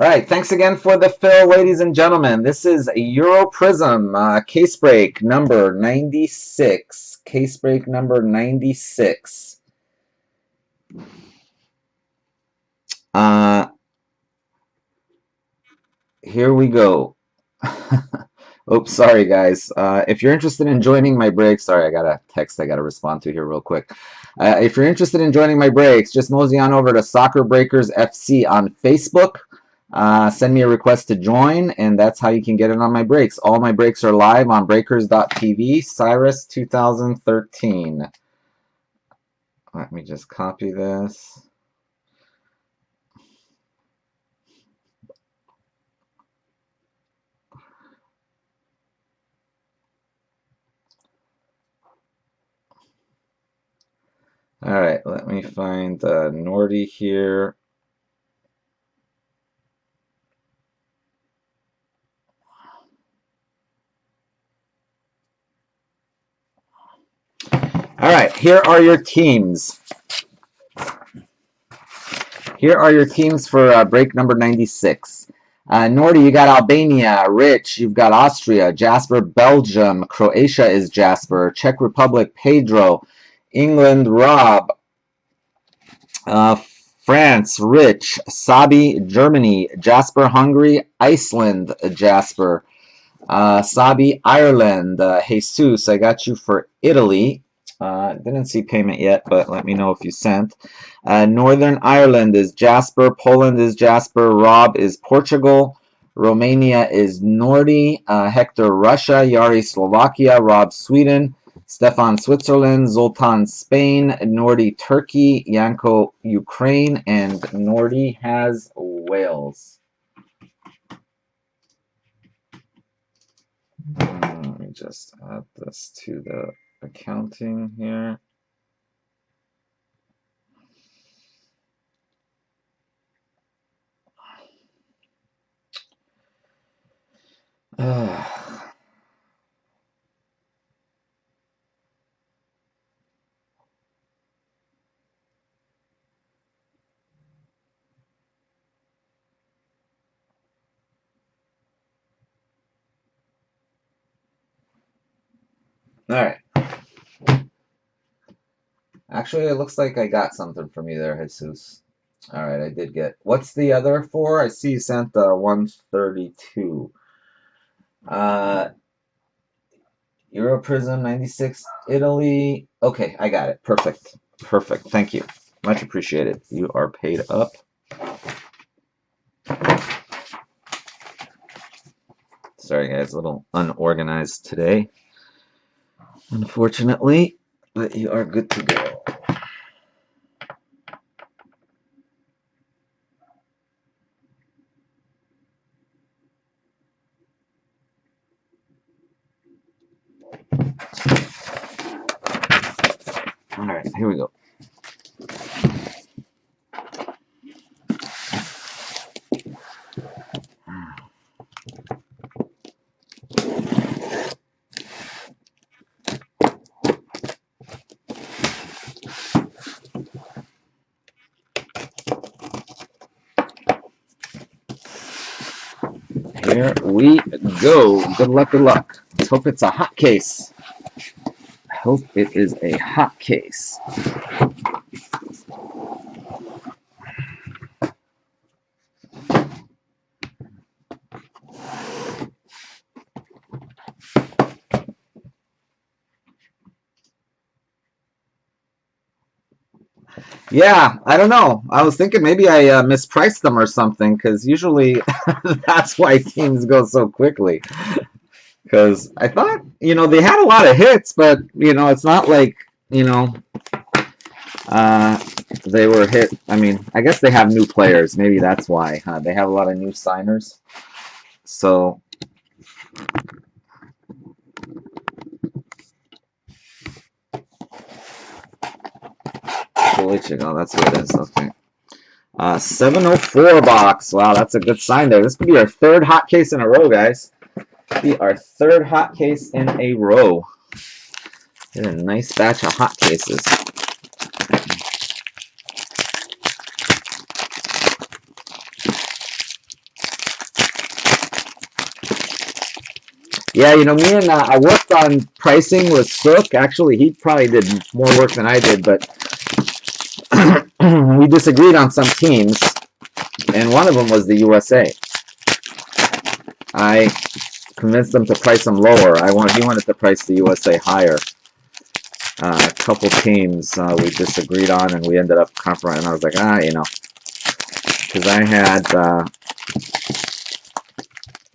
All right, thanks again for the fill, ladies and gentlemen. This is Euro Prizm case break number 96. Case break number 96. Here we go. Oops, sorry guys. If you're interested in joining my breaks, sorry, I got a text I got to respond to here real quick. If you're interested in joining my breaks, just mosey on over to Soccer Breakers FC on Facebook. Send me a request to join, and that's how you can get in on my breaks. All my breaks are live on breakers.tv, Cyrus 2013. Let me just copy this. All right, let me find Nordy here. All right, here are your teams. Here are your teams for break number 96. Nordy, you got Albania. Rich, you've got Austria. Jasper, Belgium. Croatia is Jasper. Czech Republic, Pedro. England, Rob. France, Rich. Sabi, Germany. Jasper, Hungary. Iceland, Jasper. Sabi, Ireland. Jesus, I got you for Italy. Didn't see payment yet, but let me know if you sent. Northern Ireland is Jasper. Poland is Jasper. Rob is Portugal. Romania is Nordy. Hector, Russia. Yari, Slovakia. Rob, Sweden. Stefan, Switzerland. Zoltan, Spain. Nordy, Turkey. Yanko, Ukraine. And Nordy has Wales. Let me just add this to the accounting here. All right. Actually, it looks like I got something from you there, Jesus. All right, I did get. What's the other four? I see you sent 132. Euro Prism 96 Italy. Okay, I got it. Perfect. Perfect. Thank you. Much appreciated. You are paid up. Sorry, guys, a little unorganized today. Unfortunately, but you are good to go. All right, here we go. Here we go. Good luck, good luck. Let's hope it's a hot case. I hope it is a hot case. Yeah, I don't know. I was thinking maybe I mispriced them or something, because usually that's why teams go so quickly. Because I thought, they had a lot of hits, but, it's not like, you know, uh, they were hit. I mean, I guess they have new players. Maybe that's why. They have a lot of new signers. So, holy chicken, oh, that's what it is. Okay. 704 box. Wow, that's a good sign there. This could be our third hot case in a row, guys. Be our third hot case in a row. Get a nice batch of hot cases. Yeah, you know, me and I worked on pricing with Sook. Actually, he probably did more work than I did, but we disagreed on some teams, and one of them was the USA. I convinced him to price them lower. He wanted to price the USA higher. A couple teams we disagreed on, and we ended up compromising. I was like, you know, because I had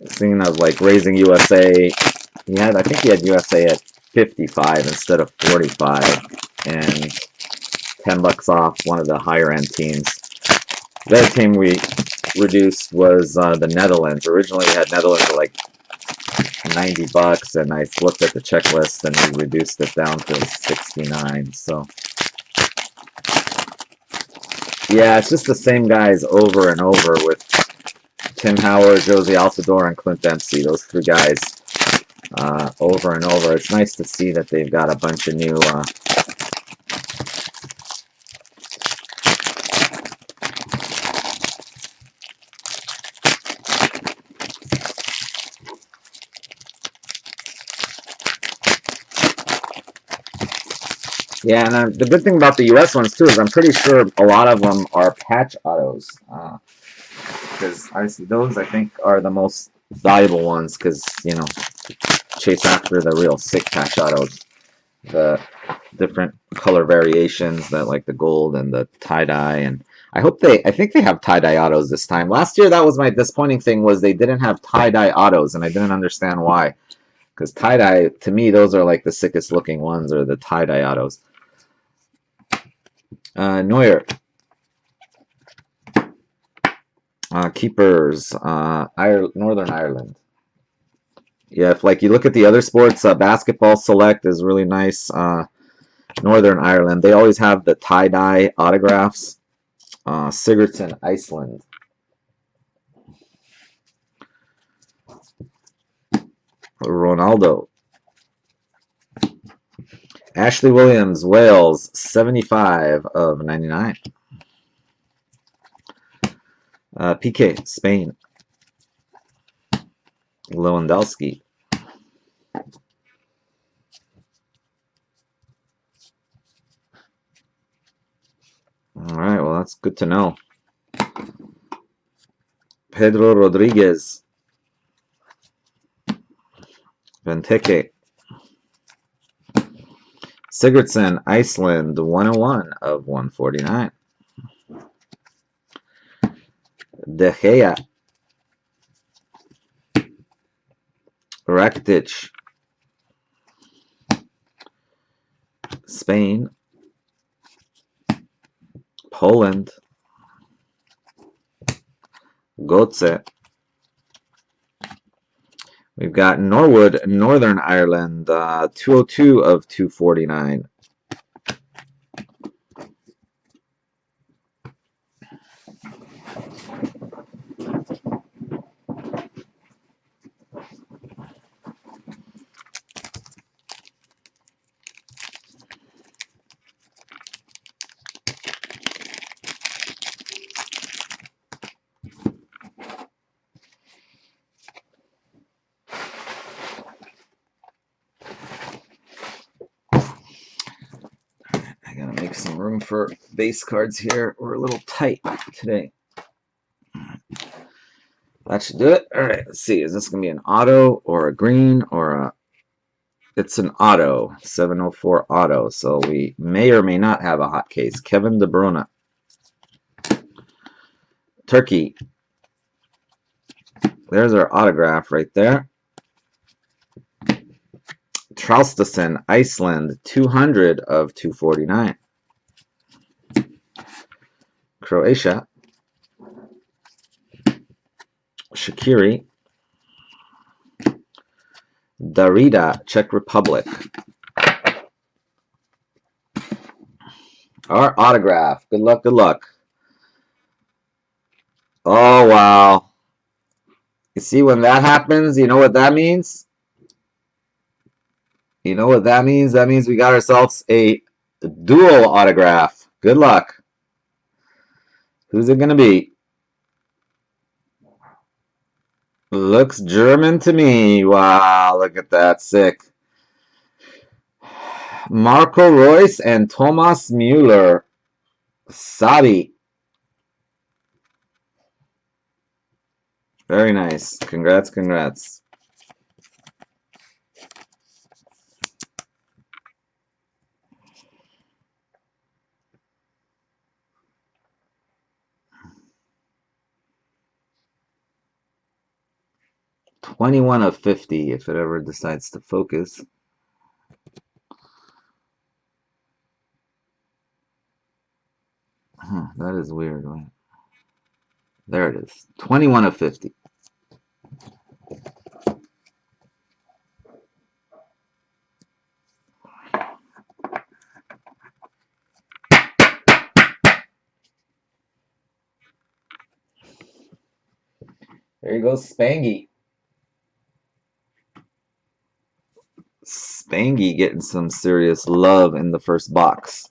thinking of like raising USA. I think he had USA at 55 instead of 45, and $10 off one of the higher end teams. The other team we reduced was the Netherlands. Originally, we had Netherlands at like $90, and I looked at the checklist and we reduced it down to 69. So yeah, it's just the same guys over and over with Tim Howard, Josie Altador, and Clint Dempsey. Those three guys over and over. It's nice to see that they've got a bunch of new yeah, and the good thing about the U.S. ones too is I'm pretty sure a lot of them are patch autos, because honestly, those I think are the most valuable ones because you know chase after the real sick patch autos, the different color variations that like the gold and the tie dye, and I think they have tie dye autos this time. Last year that was my disappointing thing was they didn't have tie dye autos, and I didn't understand why. Because tie dye to me those are like the sickest looking ones, or the tie dye autos. Neuer. Keepers, Northern Ireland. Yeah, if like you look at the other sports, basketball select is really nice. Northern Ireland, they always have the tie-dye autographs. Sigurdsson, Iceland. Ronaldo. Ashley Williams, Wales, 75 of 99. PK, Spain. Lewandowski. All right, well, that's good to know. Pedro Rodriguez. Benteke. Sigurdsson, Iceland, 101 of 149. De Gea. Rakitic. Spain. Poland. Götze. We've got Norwood, Northern Ireland, 202 of 249. I gotta make some room for base cards here. We're a little tight today. That should do it. All right, let's see. Is this gonna be an auto or a green or a? It's an auto, 704 auto. So we may or may not have a hot case. Kevin De Bruyne. Turkey. There's our autograph right there. Traustason, Iceland, 200 of 249. Croatia. Shaqiri. Darida, Czech Republic. Our autograph. Good luck, good luck. Oh, wow. You see, when that happens, you know what that means? You know what that means? That means we got ourselves a dual autograph. Good luck. Who's it going to be? Looks German to me. Wow, look at that. Sick. Marco Reus and Thomas Müller. Sabi. Very nice. Congrats, congrats. $21 of $50 if it ever decides to focus. Huh, that is weird. Right? There it is. $21 of $50. There you go, Spangy. Spangy getting some serious love in the first box.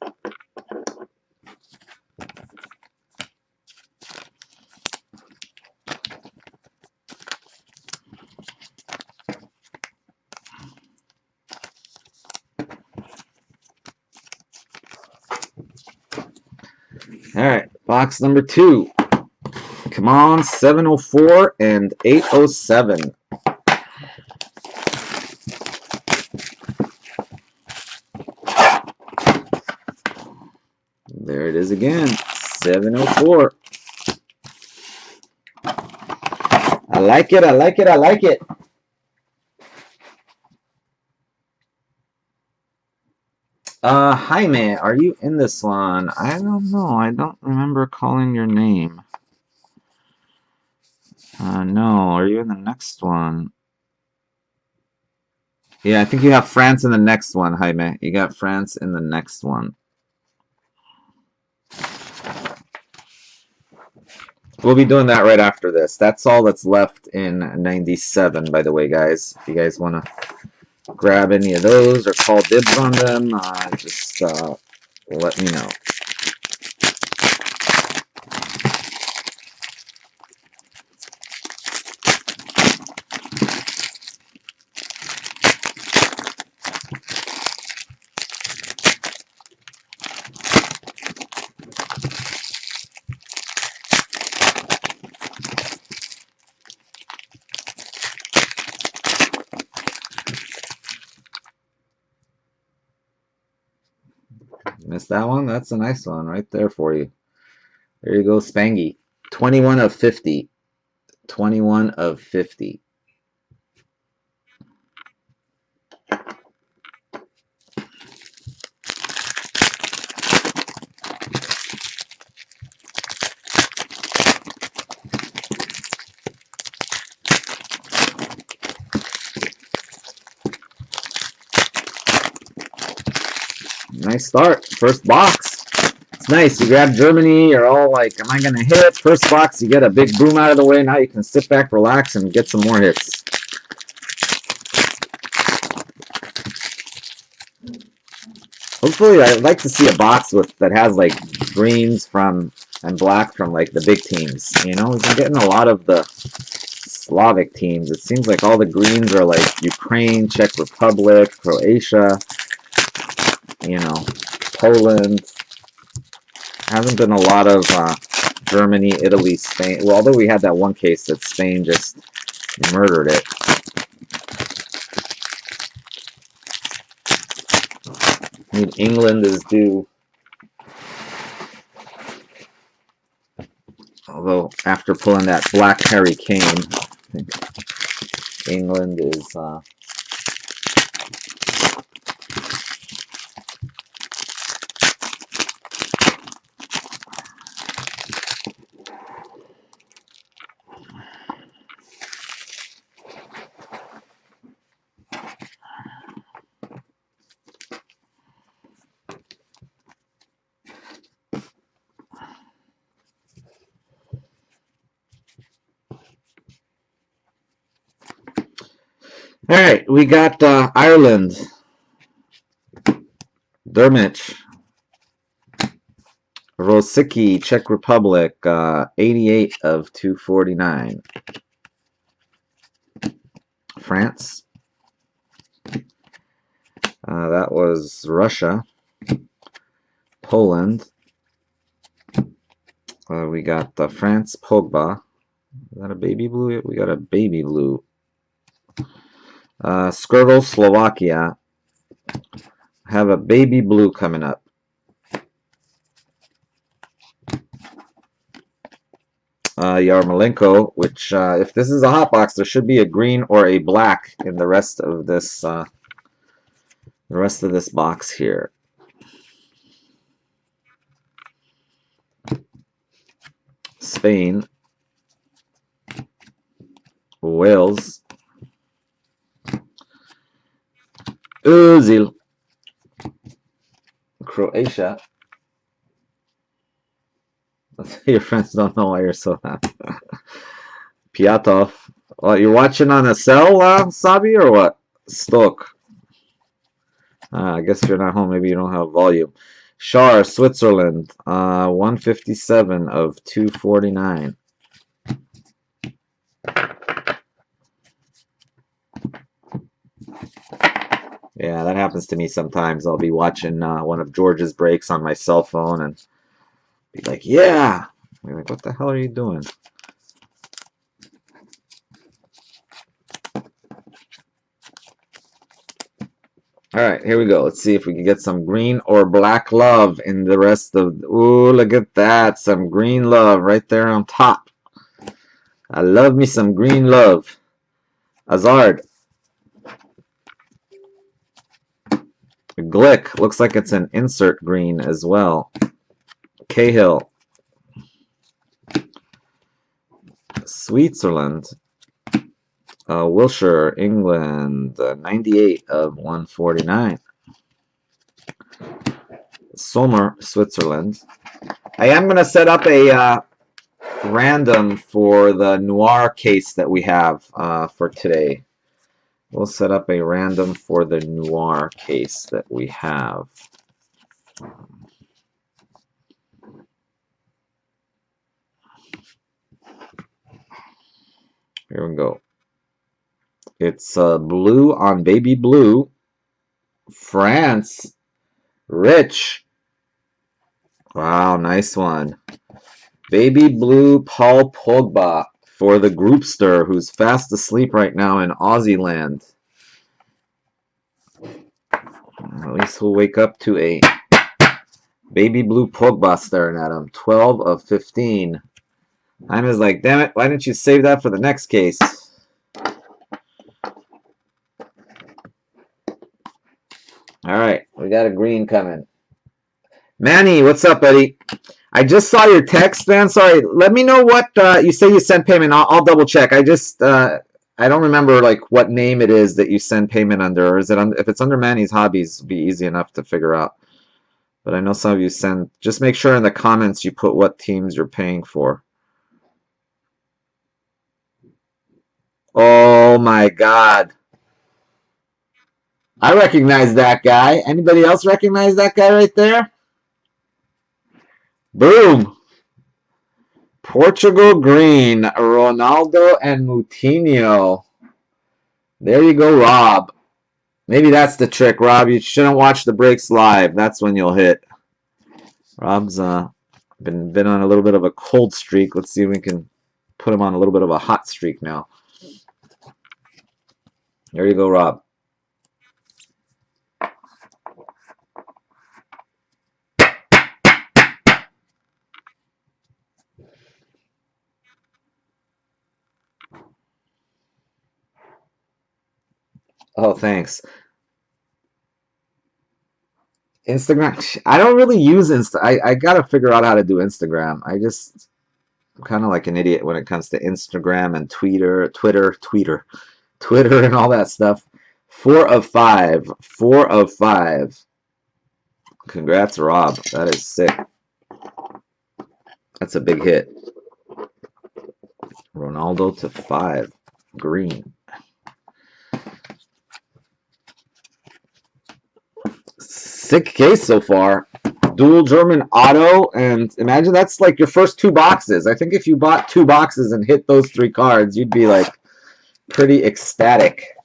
All right, box number 2. Come on, 704 and 807. There it is again, 704. I like it, I like it, I like it. Jaime, are you in this one? I don't know. I don't remember calling your name. No. Are you in the next one? Yeah, I think you have France in the next one, Jaime. You got France in the next one. We'll be doing that right after this. That's all that's left in 97, by the way, guys. If you guys want to grab any of those or call dibs on them, just let me know. Missed that one? That's a nice one right there for you. There you go, Spangy. 21 of 50. 21 of 50. Nice start. First box. It's nice. You grab Germany, you're all like, am I going to hit? First box, you get a big boom out of the way. Now you can sit back, relax, and get some more hits. Hopefully, I'd like to see a box that has like greens from and black from like the big teams. You know, we've been getting a lot of the Slavic teams. It seems like all the greens are like Ukraine, Czech Republic, Croatia, you know, Poland. Hasn't been a lot of Germany, Italy, Spain. Well, although we had that one case that Spain just murdered it. I mean, England is due. Although after pulling that Black Harry Kane, I think England is. All right, we got Ireland. Dermich. Rosicki, Czech Republic, 88 of 249. France. That was Russia. Poland. We got France, Pogba. Is that a baby blue? We got a baby blue. Skrtel, Slovakia. Have a baby blue coming up. Yarmolenko, which if this is a hot box, there should be a green or a black in the rest of this box here. Spain, Wales, Özil, Croatia. Your friends don't know why you're so happy. Piatov. Well, you're watching on a cell, Sabi, or what? Stoke. I guess if you're not home, maybe you don't have volume. Shar, Switzerland. 157 of 249. Yeah, that happens to me sometimes. I'll be watching one of George's breaks on my cell phone and be like, yeah. You're like, what the hell are you doing? All right, here we go. Let's see if we can get some green or black love in the rest of... Ooh, look at that. Some green love right there on top. I love me some green love. Hazard. Glick. Looks like it's an insert green as well. Cahill. Switzerland. Wilshire, England. 98 of 149. Sommer, Switzerland. I am going to set up a random for the noir case that we have for today. We'll set up a random for the noir case that we have. Here we go. It's blue on baby blue. France. Rich. Wow, nice one. Baby blue Paul Pogba for the groupster, who's fast asleep right now in Aussie land. At least he'll wake up to a baby blue Pogba staring at him. 12 of 15. I'm just like, damn it, why didn't you save that for the next case? All right, we got a green coming. Manny, what's up, buddy? I just saw your text, man. Sorry. Let me know what you say you sent payment. I'll double check. I don't remember like what name it is that you send payment under. Or is it if it's under Manny's Hobbies, it'd be easy enough to figure out. But I know some of you send. Just make sure in the comments you put what teams you're paying for. Oh my God. I recognize that guy. Anybody else recognize that guy right there? Boom. Portugal green, Ronaldo and Moutinho. There you go, Rob. Maybe that's the trick, Rob. You shouldn't watch the breaks live. That's when you'll hit. Rob's been on a little bit of a cold streak. Let's see if we can put him on a little bit of a hot streak now. There you go, Rob. Oh, thanks. Instagram. I don't really use Insta. I gotta figure out how to do Instagram. I'm kind of like an idiot when it comes to Instagram and Twitter, and all that stuff. 4 of 5. 4 of 5. Congrats, Rob. That is sick. That's a big hit. Ronaldo to 5. Green. Sick case so far. Dual German auto, and imagine that's like your first 2 boxes. I think if you bought 2 boxes and hit those 3 cards, you'd be like pretty ecstatic.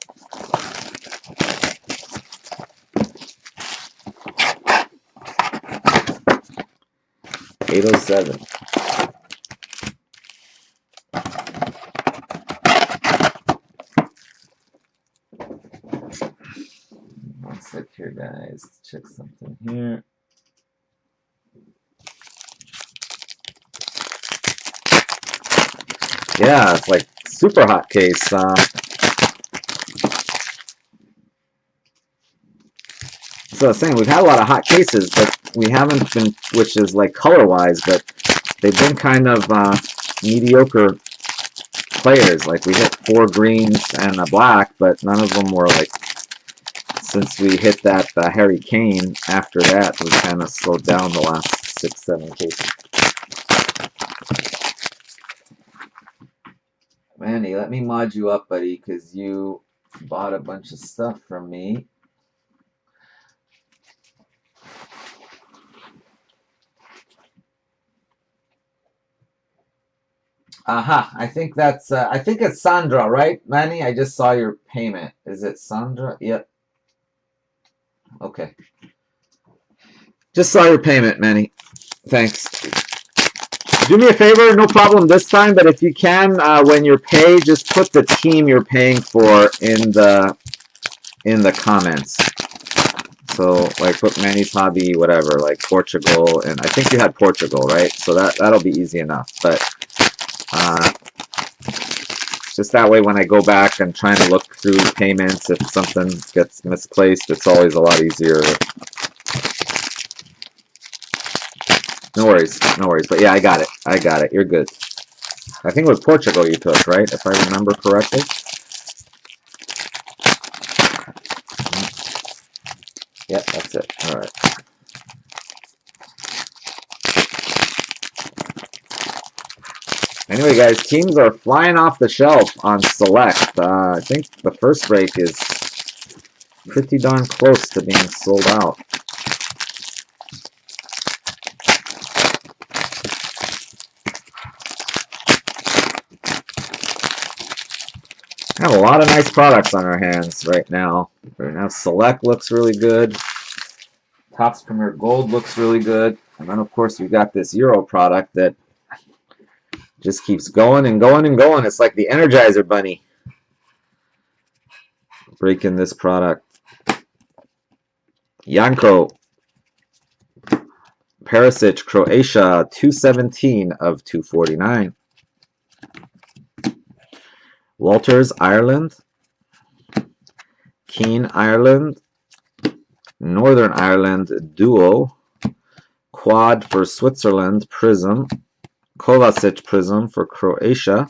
$807. One sec here, guys. Check something here. Yeah, it's like super hot case. So I was saying we've had a lot of hot cases, but we haven't been, which is like color-wise, but they've been kind of mediocre players. Like we hit 4 greens and a black, but none of them were like. Since we hit that Harry Kane, after that we kind of slowed down the last 6, 7 cases. Manny, let me mod you up, buddy, because you bought a bunch of stuff from me. Aha, I think that's, I think it's Sandra, right, Manny? I just saw your payment. Is it Sandra? Yep. Okay. Just saw your payment, Manny. Thanks. Do me a favor, no problem this time, but if you can, when you pay, just put the team you're paying for in the comments. So, like, put Manny's Hobby, whatever, like Portugal, and I think you had Portugal, right? So that'll be easy enough. But just that way, when I go back and trying to look through payments, if something gets misplaced, it's always a lot easier. No worries, no worries. But yeah, I got it. I got it. You're good. I think it was Portugal you took, right? If I remember correctly. Yep, that's it. All right. Anyway, guys, teams are flying off the shelf on Select. I think the first break is pretty darn close to being sold out. We have a lot of nice products on our hands right now. Right now, Select looks really good. Topps Premier Gold looks really good. And then, of course, we've got this Euro product that just keeps going and going and going. It's like the Energizer Bunny breaking this product. Janko, Perisic, Croatia, 217 of 249. Walters, Ireland. Keane, Ireland. Northern Ireland, Duo. Quad for Switzerland, Prizm. Kovacic Prizm for Croatia.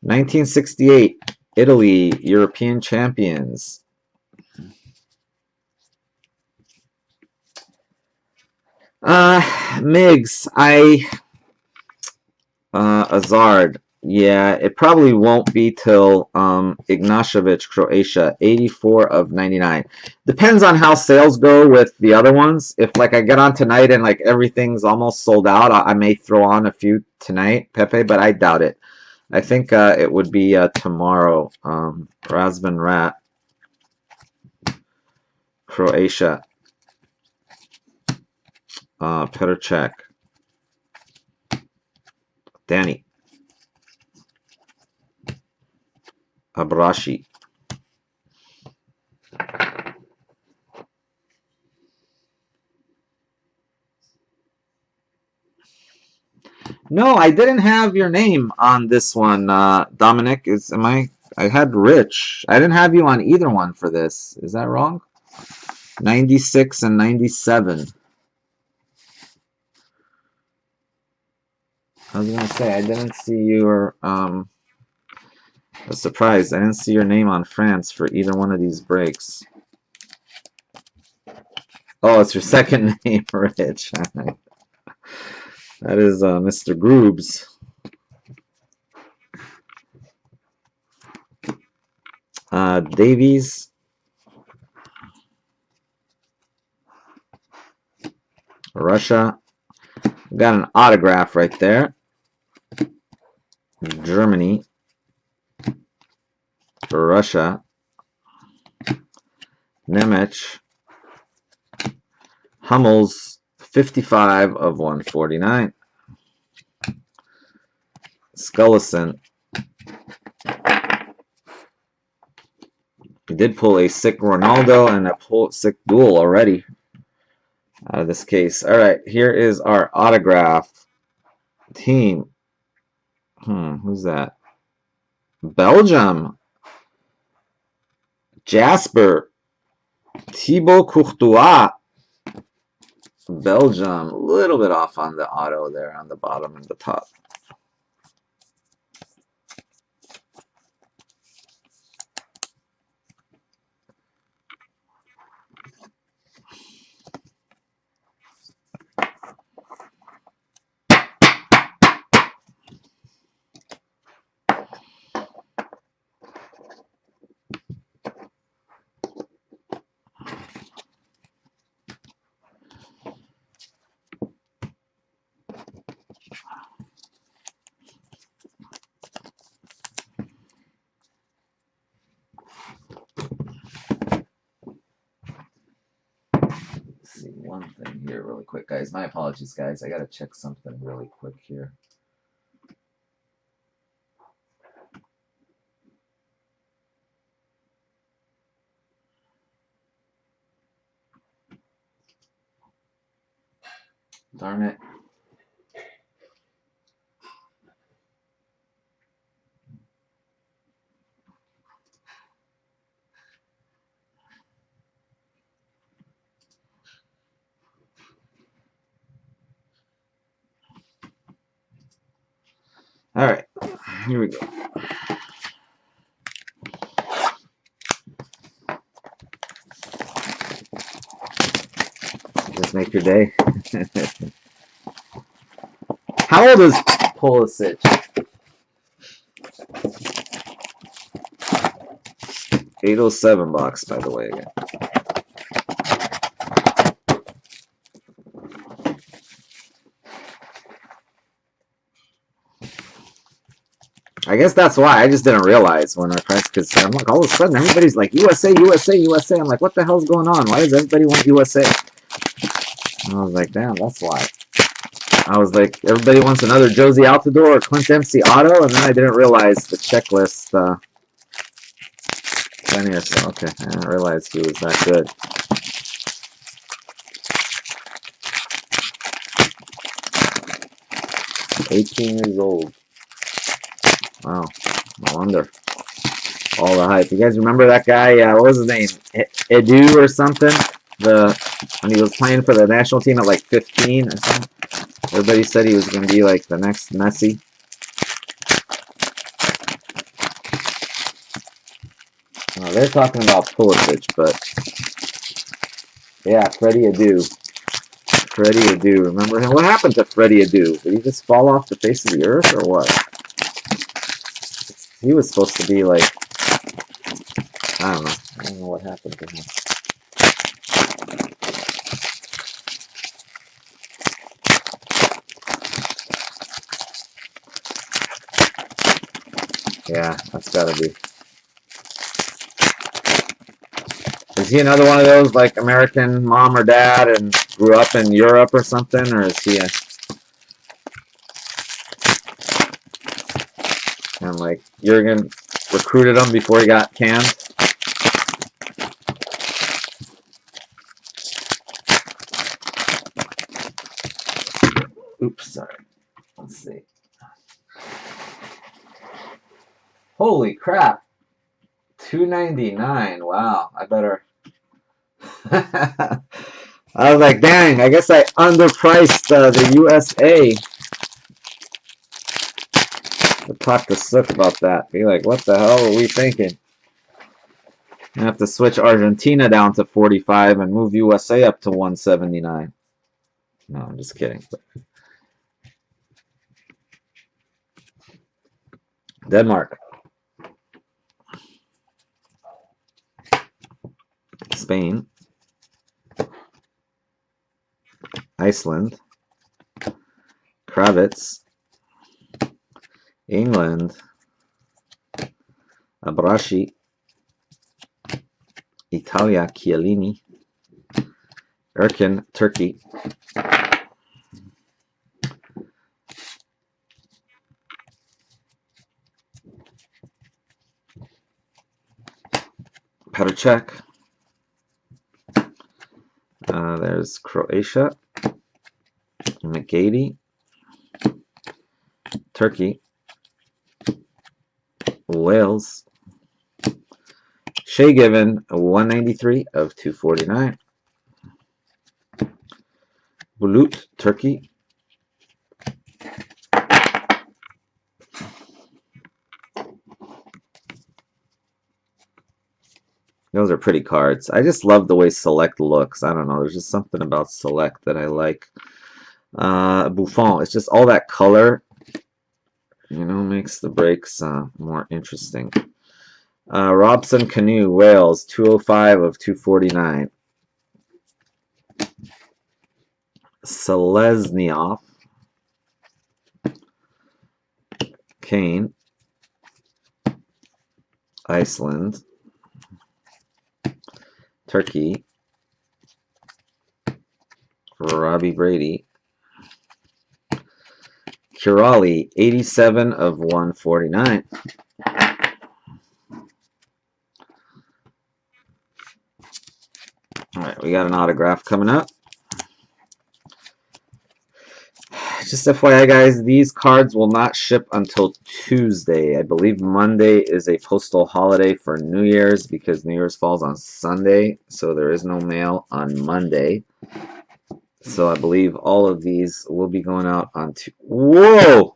1968, Italy, European champions. Migs, Azard. Yeah, it probably won't be till Ignashevich, Croatia, 84 of 99. Depends on how sales go with the other ones. If like I get on tonight and like everything's almost sold out, I may throw on a few tonight, Pepe, but I doubt it. I think it would be tomorrow. Razvan Rat, Croatia. Petr Danny. Abrashi. No, I didn't have your name on this one, Dominic. I had Rich. I didn't have you on either one for this. Is that wrong? 96 and 97. I was gonna say I didn't see your I was surprised. I didn't see your name on France for either one of these breaks. Oh, it's your second name, Rich. That is Mr. Groobs. Davies. Russia. Got an autograph right there. Germany. For Russia, Nemec, Hummels, 55 of 149. Scullison. He did pull a sick Ronaldo and a sick duel already out of this case. All right, here is our autograph team. Who's that? Belgium. Jasper. Thibaut Courtois. Belgium. A little bit off on the auto there on the bottom and the top. See one thing here really quick, guys. My apologies, guys. I gotta check something really quick here. Darn it. All right, here we go. Just make your day. How old is Pulisic? 807 box, by the way, again. I guess that's why I just didn't realize when I pressed, because I'm like, all of a sudden everybody's like USA, USA, USA. I'm like, what the hell's going on? Why does everybody want USA? And I was like, damn, that's why. I was like, everybody wants another Josie Altidore or Clint Dempsey auto, and then I didn't realize the checklist. 10 or so. Okay, I didn't realize he was that good. $18 old. Wow, no wonder. All the hype. You guys remember that guy? What was his name? Edu or something? When he was playing for the national team at like 15 or something. Everybody said he was going to be like the next Messi. They're talking about Pulisic, but yeah, Freddie Adu. Freddie Adu. Remember him? What happened to Freddie Adu? Did he just fall off the face of the earth or what? He was supposed to be like, I don't know. I don't know what happened to him. Yeah, that's gotta be. Is he another one of those like American mom or dad and grew up in Europe or something, or is he and like Jurgen recruited him before he got canned? Oops, sorry. Let's see. Holy crap! $2.99. Wow, I better. I was like, dang, I guess I underpriced the USA. I'll talk to Sook about that. Be like, what the hell are we thinking? I have to switch Argentina down to 45 and move USA up to 179. No, I'm just kidding. Denmark. Spain. Iceland. Kravitz. England. Abrashi, Italia, Chiellini, Erkin, Turkey, Petr Cech. There's Croatia, McGady, Turkey, Wales, Shea Given, 193 of 249, Bulut, Turkey, those are pretty cards. I just love the way Select looks. I don't know, there's just something about Select that I like. Buffon, it's just all that color, you know, makes the breaks more interesting. Robson Canoe, Wales, 205 of 249. Selesnyov, Kane, Iceland, Turkey, Robbie Brady, Kurali, 87 of 149. All right, we got an autograph coming up. Just FYI, guys, these cards will not ship until Tuesday. I believe Monday is a postal holiday for New Year's because New Year's falls on Sunday, so there is no mail on Monday. So I believe all of these will be going out on Tuesday. Whoa!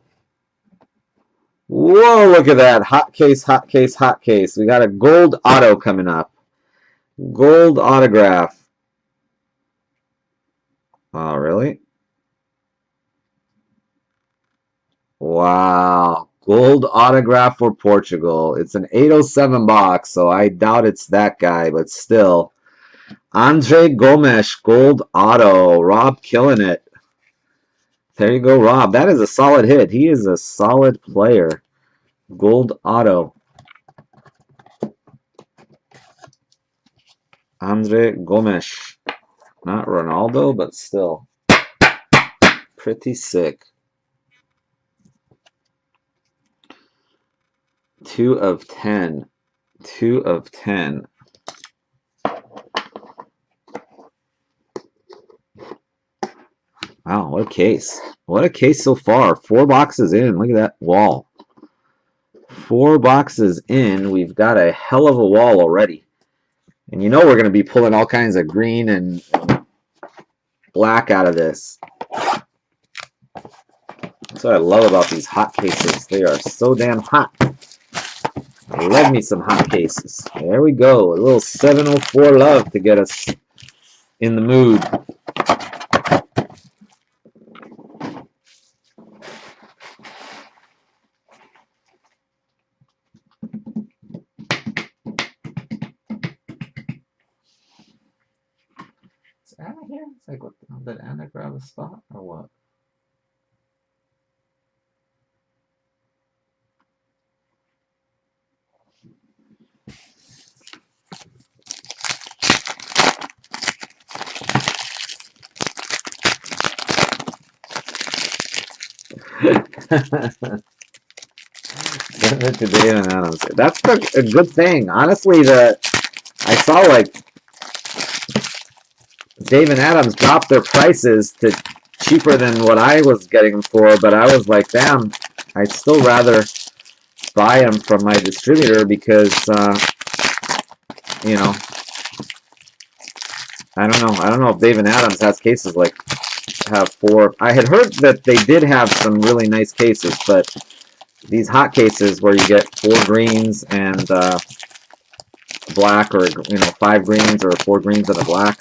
Whoa, look at that. Hot case, hot case, hot case. We got a gold auto coming up. Gold autograph. Oh, really? Wow. Gold autograph for Portugal. It's an 807 box, so I doubt it's that guy, but still. Andre Gomes, gold auto. Rob killing it. There you go, Rob. That is a solid hit. He is a solid player. Gold auto. Andre Gomes. Not Ronaldo, but still. Pretty sick. 2 of 10. 2 of 10. Wow, what a case. What a case so far. 4 boxes in. Look at that wall. 4 boxes in. We've got a hell of a wall already. And you know we're going to be pulling all kinds of green and black out of this. That's what I love about these hot cases. They are so damn hot. I love me some hot cases. There we go. A little 704 love to get us in the mood. Is Anna here? It's like, what, did Anna grab a spot or what? Send it to David Adams. That's a good thing. Honestly, I saw like David Adams dropped their prices to cheaper than what I was getting them for, but I was like, damn, I'd still rather buy them from my distributor because, you know, I don't know. I don't know if David Adams has cases like have 4. I had heard that they did have some really nice cases, but these hot cases where you get 4 greens and black, or 5 greens or 4 greens and a black,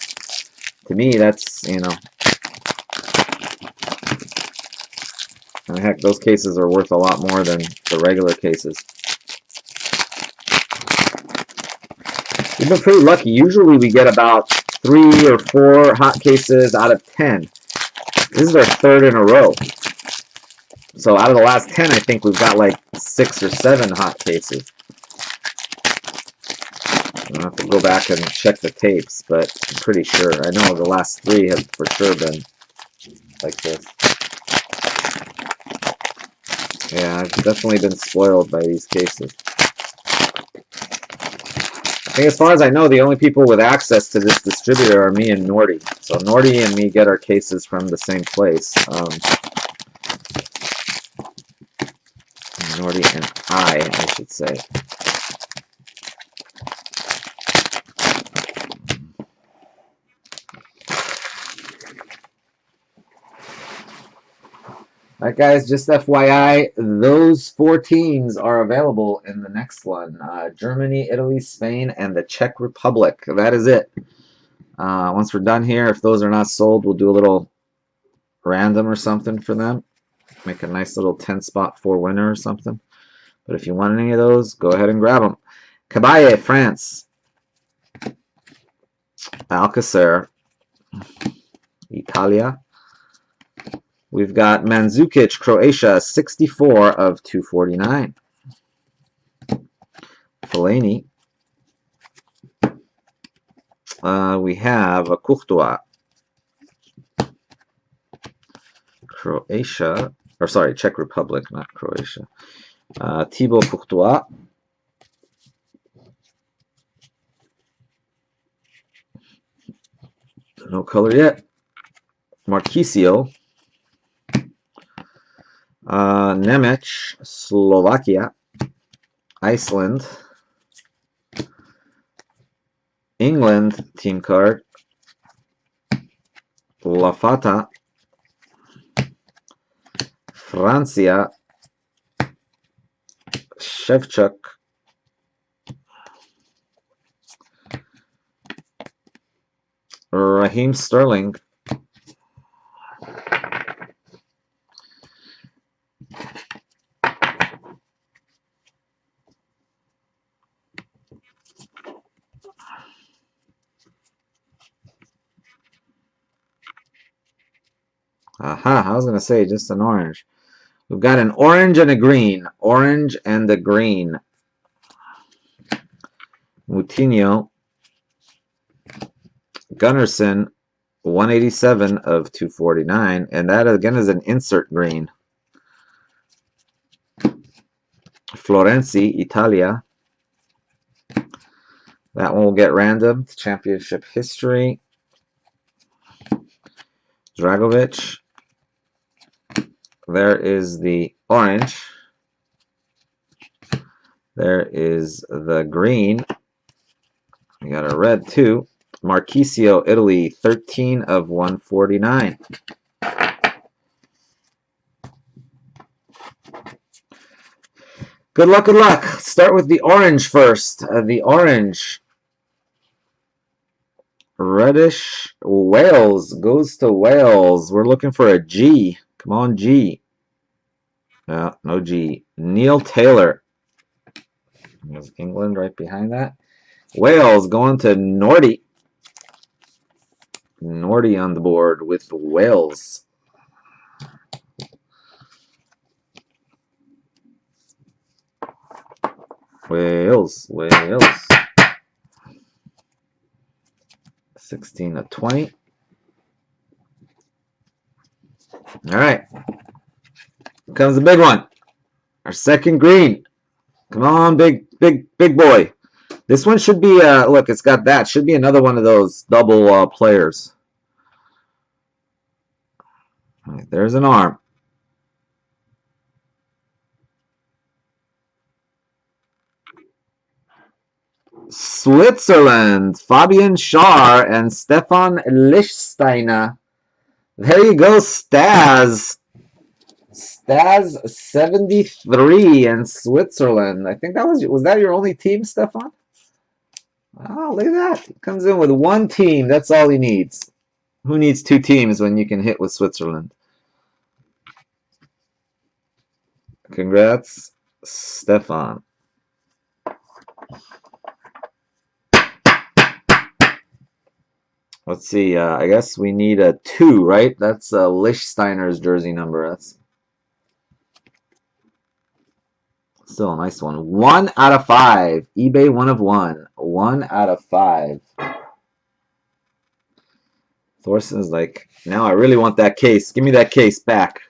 to me that's, heck, those cases are worth a lot more than the regular cases. We've been pretty lucky. Usually we get about 3 or 4 hot cases out of 10. This is our 3rd in a row. So out of the last 10, I think we've got like 6 or 7 hot cases. I'll have to go back and check the tapes, but I'm pretty sure. I know the last 3 have for sure been like this. Yeah, I've definitely been spoiled by these cases. I think as far as I know, the only people with access to this distributor are me and Nordy. So Nordy and me get our cases from the same place. Nordy and I should say. Alright guys, just FYI, those 4 teams are available in the next one. Germany, Italy, Spain, and the Czech Republic. That is it. Once we're done here, if those are not sold, we'll do a little random or something for them. Make a nice little 10-spot 4-winner or something. But if you want any of those, go ahead and grab them. Cabaye, France. Alcacer, Italia. We've got Mandzukic, Croatia, 64 of 249. Fellaini. We have a Courtois. Croatia, or sorry, Czech Republic, not Croatia. Thibaut Courtois. No color yet. Marquisio. Nemec, Slovakia. Iceland. England team card. Lafata. Francia. Shevchuk. Raheem Sterling. Aha, I was going to say just an orange. We've got an orange and a green. Orange and a green. Moutinho. Gunnarsson, 187 of 249. And that, again, is an insert green. Florenzi, Italia. That one will get random. Championship history. Dragovic. There is the orange. There is the green. We got a red too. Marquisio, Italy, 13 of 149. Good luck, good luck. Start with the orange first. The orange. Reddish. Wales goes to Wales. We're looking for a G. Come on, G. No, no G. Neil Taylor. There's England right behind that. Wales going to Nordy. Nordy on the board with Wales. Wales, Wales. 16 of 20. All right. Here comes the big one. Our second green. Come on, big boy. This one should be, look, it's got that. Should be another one of those double players. All right, there's an arm. Switzerland, Fabian Schär and Stefan Lichtsteiner. There you go, Staz. Staz 73 in Switzerland. I think that was that your only team, Stefan? Oh, look at that. He comes in with one team. That's all he needs. Who needs 2 teams when you can hit with Switzerland? Congrats, Stefan. Let's see. I guess we need a 2, right? That's Lichtsteiner's jersey number. That's still a nice one. 1 out of 5. eBay 1 of 1. 1 out of 5. Thorson's like, now I really want that case. Give me that case back.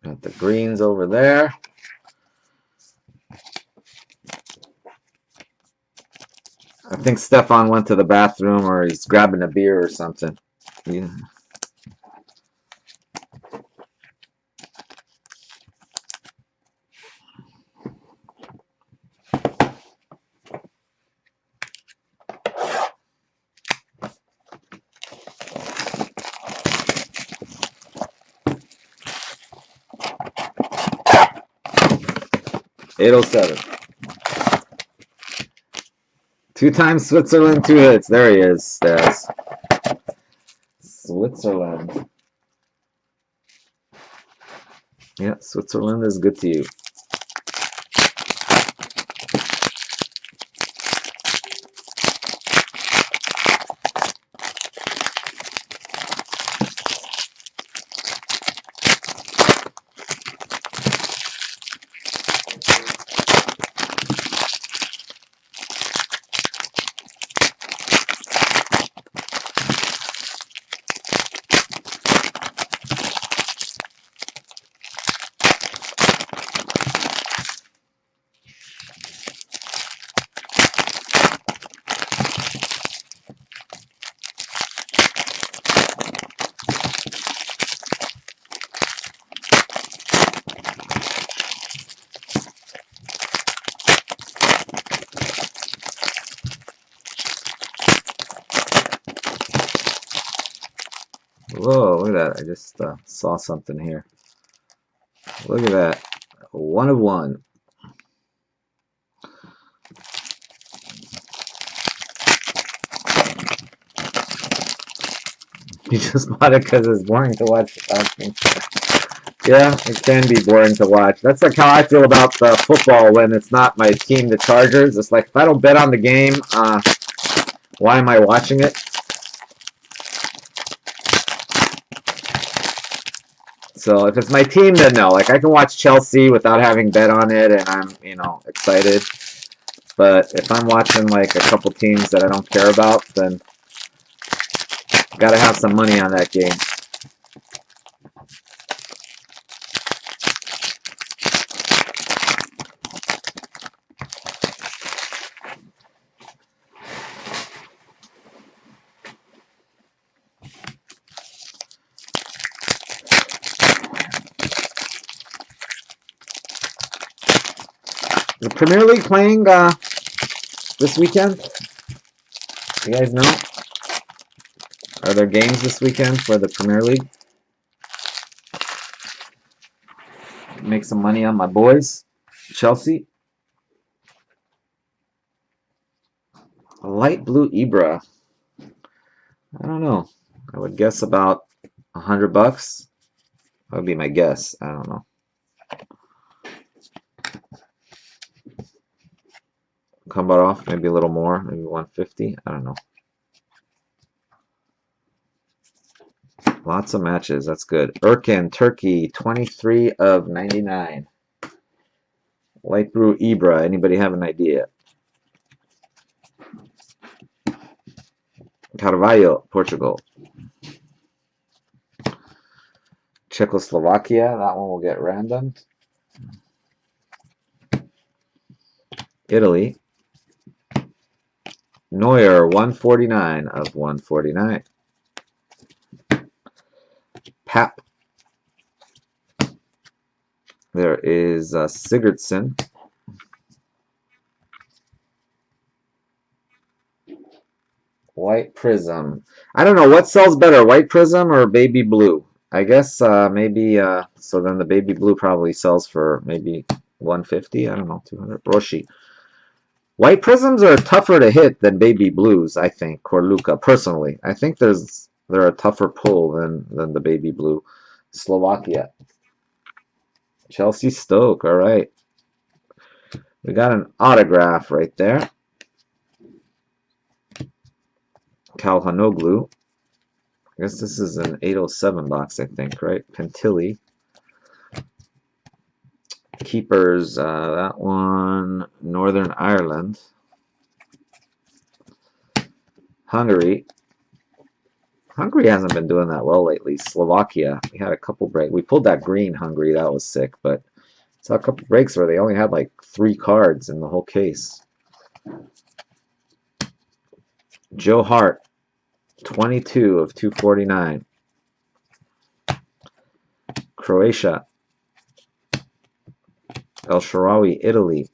Got the greens over there. I think Stefan went to the bathroom or he's grabbing a beer or something. Yeah. '07. 2 times Switzerland, 2 hits. There he is, Stas. Switzerland. Yeah, Switzerland is good to you. Whoa, look at that. I just saw something here. Look at that. 1 of 1. You just bought it because it's boring to watch. Yeah, it can be boring to watch. That's like how I feel about the football when it's not my team, the Chargers. It's like if I don't bet on the game, why am I watching it? So if it's my team, then no. Like I can watch Chelsea without having bet on it, and I'm, excited. But if I'm watching like a couple teams that I don't care about, then gotta have some money on that game. The Premier League playing this weekend? You guys know? Are there games this weekend for the Premier League? Make some money on my boys. Chelsea. A light blue Ibra. I don't know. I would guess about $100. That would be my guess. I don't know. Kombarov, maybe a little more, maybe 150. I don't know. Lots of matches. That's good. Erkin, Turkey, 23 of 99. Light blue Ibra. Anybody have an idea? Carvalho, Portugal. Czechoslovakia. That one will get random. Italy. Neuer, 149 of 149. Pap. There is Sigurdsson. White Prizm. I don't know. What sells better, White Prizm or Baby Blue? I guess maybe, so then the Baby Blue probably sells for maybe 150. I don't know, 200. Roshi. White Prizms are tougher to hit than Baby Blues, I think, Corluca, personally. I think they're a tougher pull than the Baby Blue. Slovakia. Chelsea Stoke, all right. We got an autograph right there. Calhanoglu. I guess this is an 807 box, I think, right? Pentilli. Keepers, that one, Northern Ireland. Hungary. Hungary hasn't been doing that well lately. Slovakia. We had a couple breaks. We pulled that green Hungary. That was sick, but saw a couple breaks where they only had like 3 cards in the whole case. Joe Hart. 22 of 249. Croatia. El Shaarawy, Italy.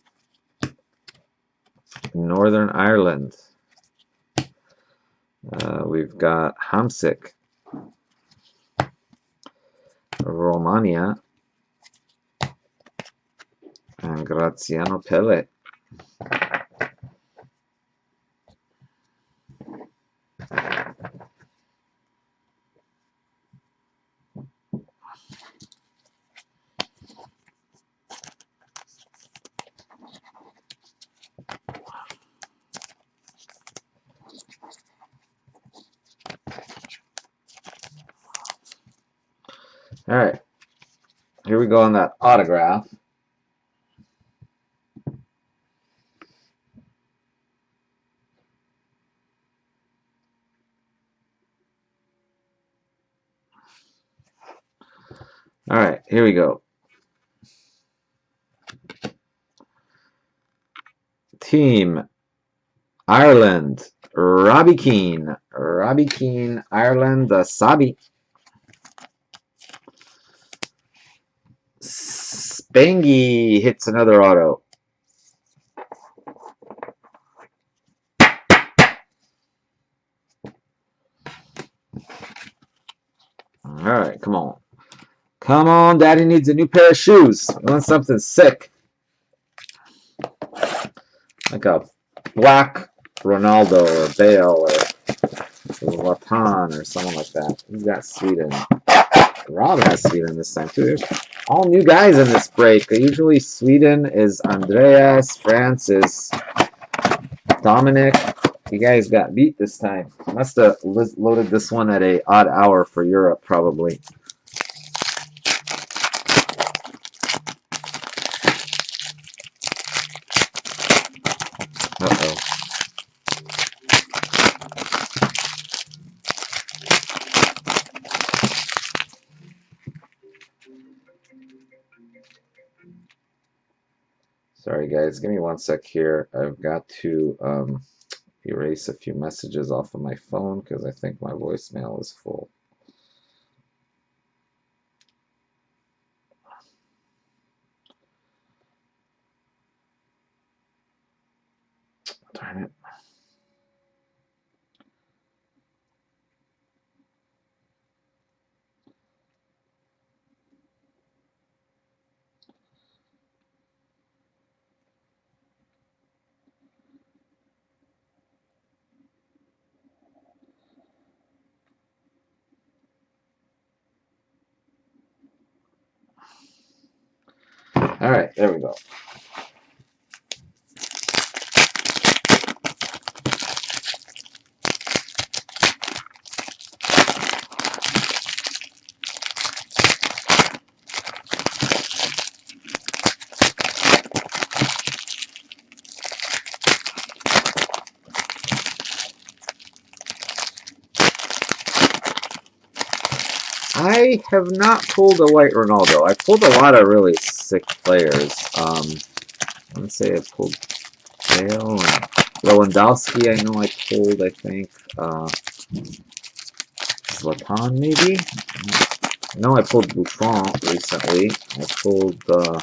Northern Ireland. We've got Hamsik. Romania. And Graziano Pelle. All right, here we go on that autograph. All right, here we go. Team Ireland, Robbie Keane. Robbie Keane, Ireland, Sabi. Spangy hits another auto. All right, come on. Come on, Daddy needs a new pair of shoes. I want something sick. Like a black Ronaldo or Bale or Zlatan or someone like that. Who's got Sweden? Rob has Sweden this time too. There's all new guys in this break. Usually Sweden is Andreas, France is Dominic. You guys got beat this time. Must have loaded this one at an odd hour for Europe, probably. Uh-oh. Sorry, guys. Give me one sec here. I've got to erase a few messages off of my phone because I think my voicemail is full. Darn it. All right, there we go. I have not pulled a white Ronaldo. I pulled a lot of really sick players. Let's say I pulled Bale and Lewandowski. I know I pulled. I think Zlatan maybe. I know I pulled Buffon recently. I pulled a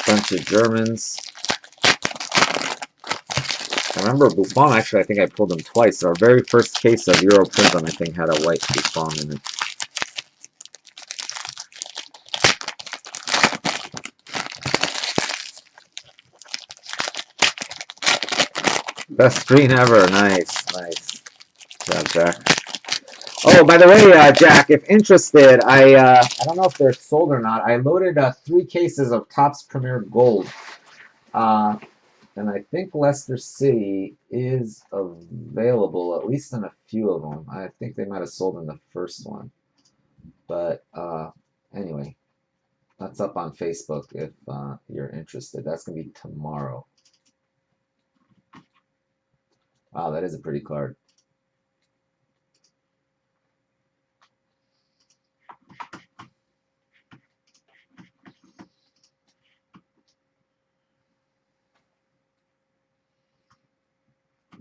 bunch of Germans. I remember Buffon. Actually, I think I pulled him twice. Our very first case of Euro Prizm, I think, had a white Buffon in it. Best screen ever. Nice, nice. Good job, Jack. Oh, by the way, Jack, if interested, I don't know if they're sold or not. I loaded 3 cases of Topps Premier Gold. And I think Leicester City is available, at least in a few of them. I think they might have sold in the first one. But anyway, that's up on Facebook if you're interested. That's going to be tomorrow. Wow, that is a pretty card.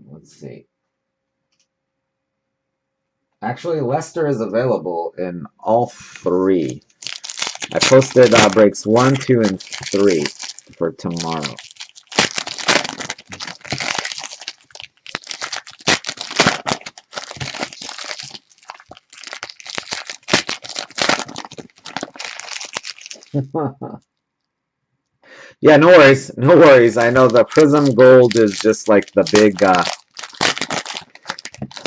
Let's see. Actually, Leicester is available in all three. I posted breaks 1, 2, and 3 for tomorrow. Yeah, no worries. No worries. I know the Prizm Gold is just like the big,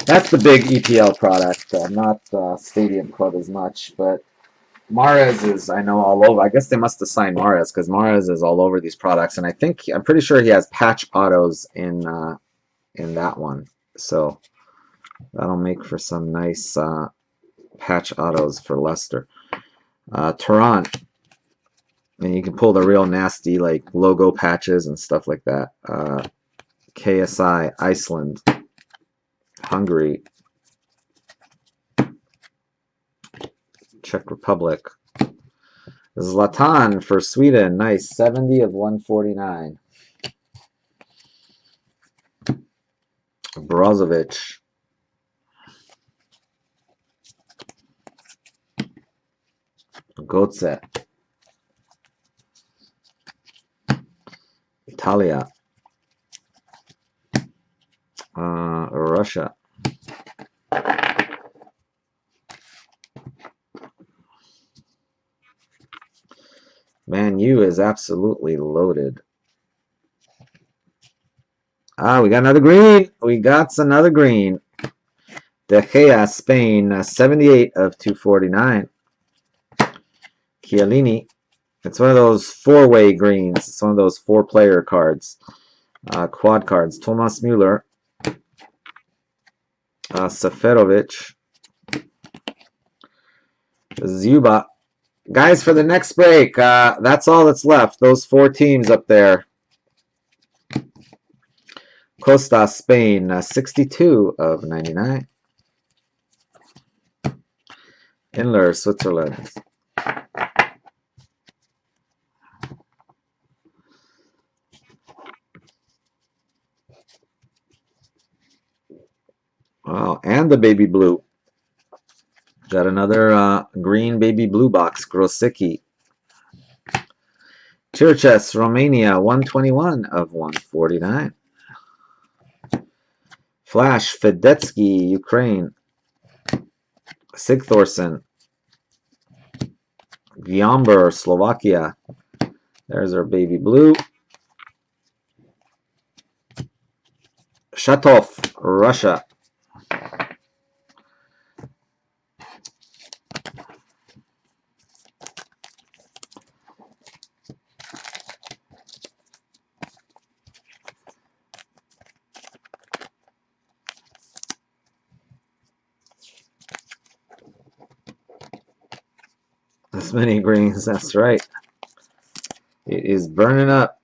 that's the big EPL product, not Stadium Club as much, but Mahrez is, I know, all over. I guess they must have signed Mahrez because Mahrez is all over these products, and I'm pretty sure he has patch autos in that one. So that'll make for some nice patch autos for Leicester. Tehran, and you can pull the real nasty like logo patches and stuff like that. KSI, Iceland, Hungary, Czech Republic. Zlatan for Sweden, nice, 70 of 149. Brozovic. Gotze. Italia. Russia. Man U is absolutely loaded. We got another green. We got another green. De Gea, Spain, 78 of 249. Chiellini. It's one of those four-way greens. It's one of those four-player cards. Quad cards. Thomas Müller. Seferovic. Zuba. Guys, for the next break, that's all that's left. Those four teams up there. Costa, Spain, 62 of 99. Inler, Switzerland. Wow, and the baby blue. Got another green baby blue box, Grosicki. Churches, Romania, 121 of 149. Flash, Fedetsky, Ukraine. Sigthorsson. Gyomber, Slovakia. There's our baby blue. Shatov, Russia. This many greens, that's right. It is burning up.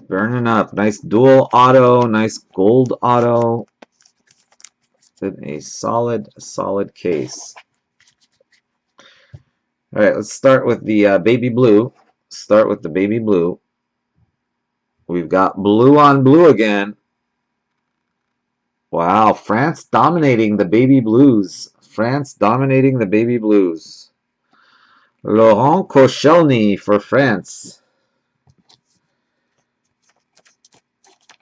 Burning up. Nice dual auto, nice gold auto. In a solid case. All right, let's start with the baby blue. Start with the baby blue. We've got blue on blue again. Wow, France dominating the baby blues. France dominating the baby blues. Laurent Koscielny for France.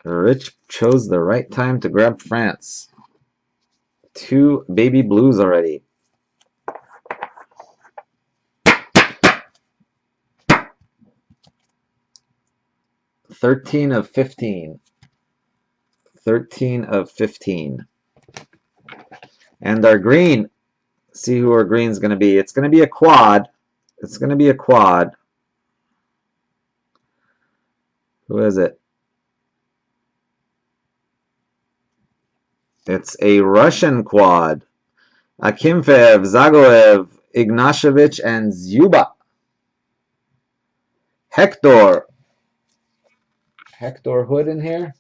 Rich chose the right time to grab France. Two baby blues already. $13 of 15. 13 of 15. And our green. See who our green's going to be. It's going to be a quad. It's going to be a quad. Who is it? It's a Russian quad. Akimfev, Zagoev, Ignashevich, and Zuba. Hector. Hector Hood in here.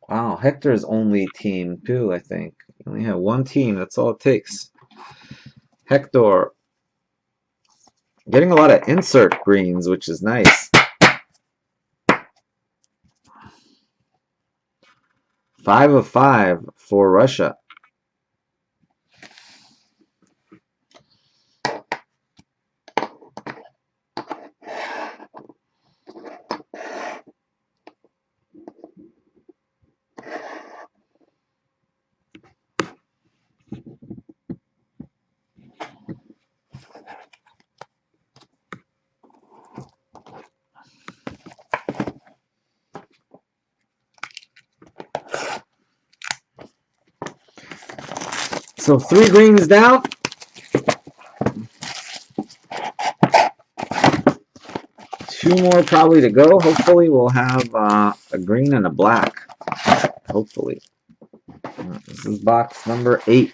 Wow, Hector's only team too, I think. You only have one team, that's all it takes. Hector. Getting a lot of insert greens, which is nice. 5 of 5 for Russia. So 3 greens down. Two more probably to go. Hopefully we'll have a green and a black. Hopefully. This is box number 8.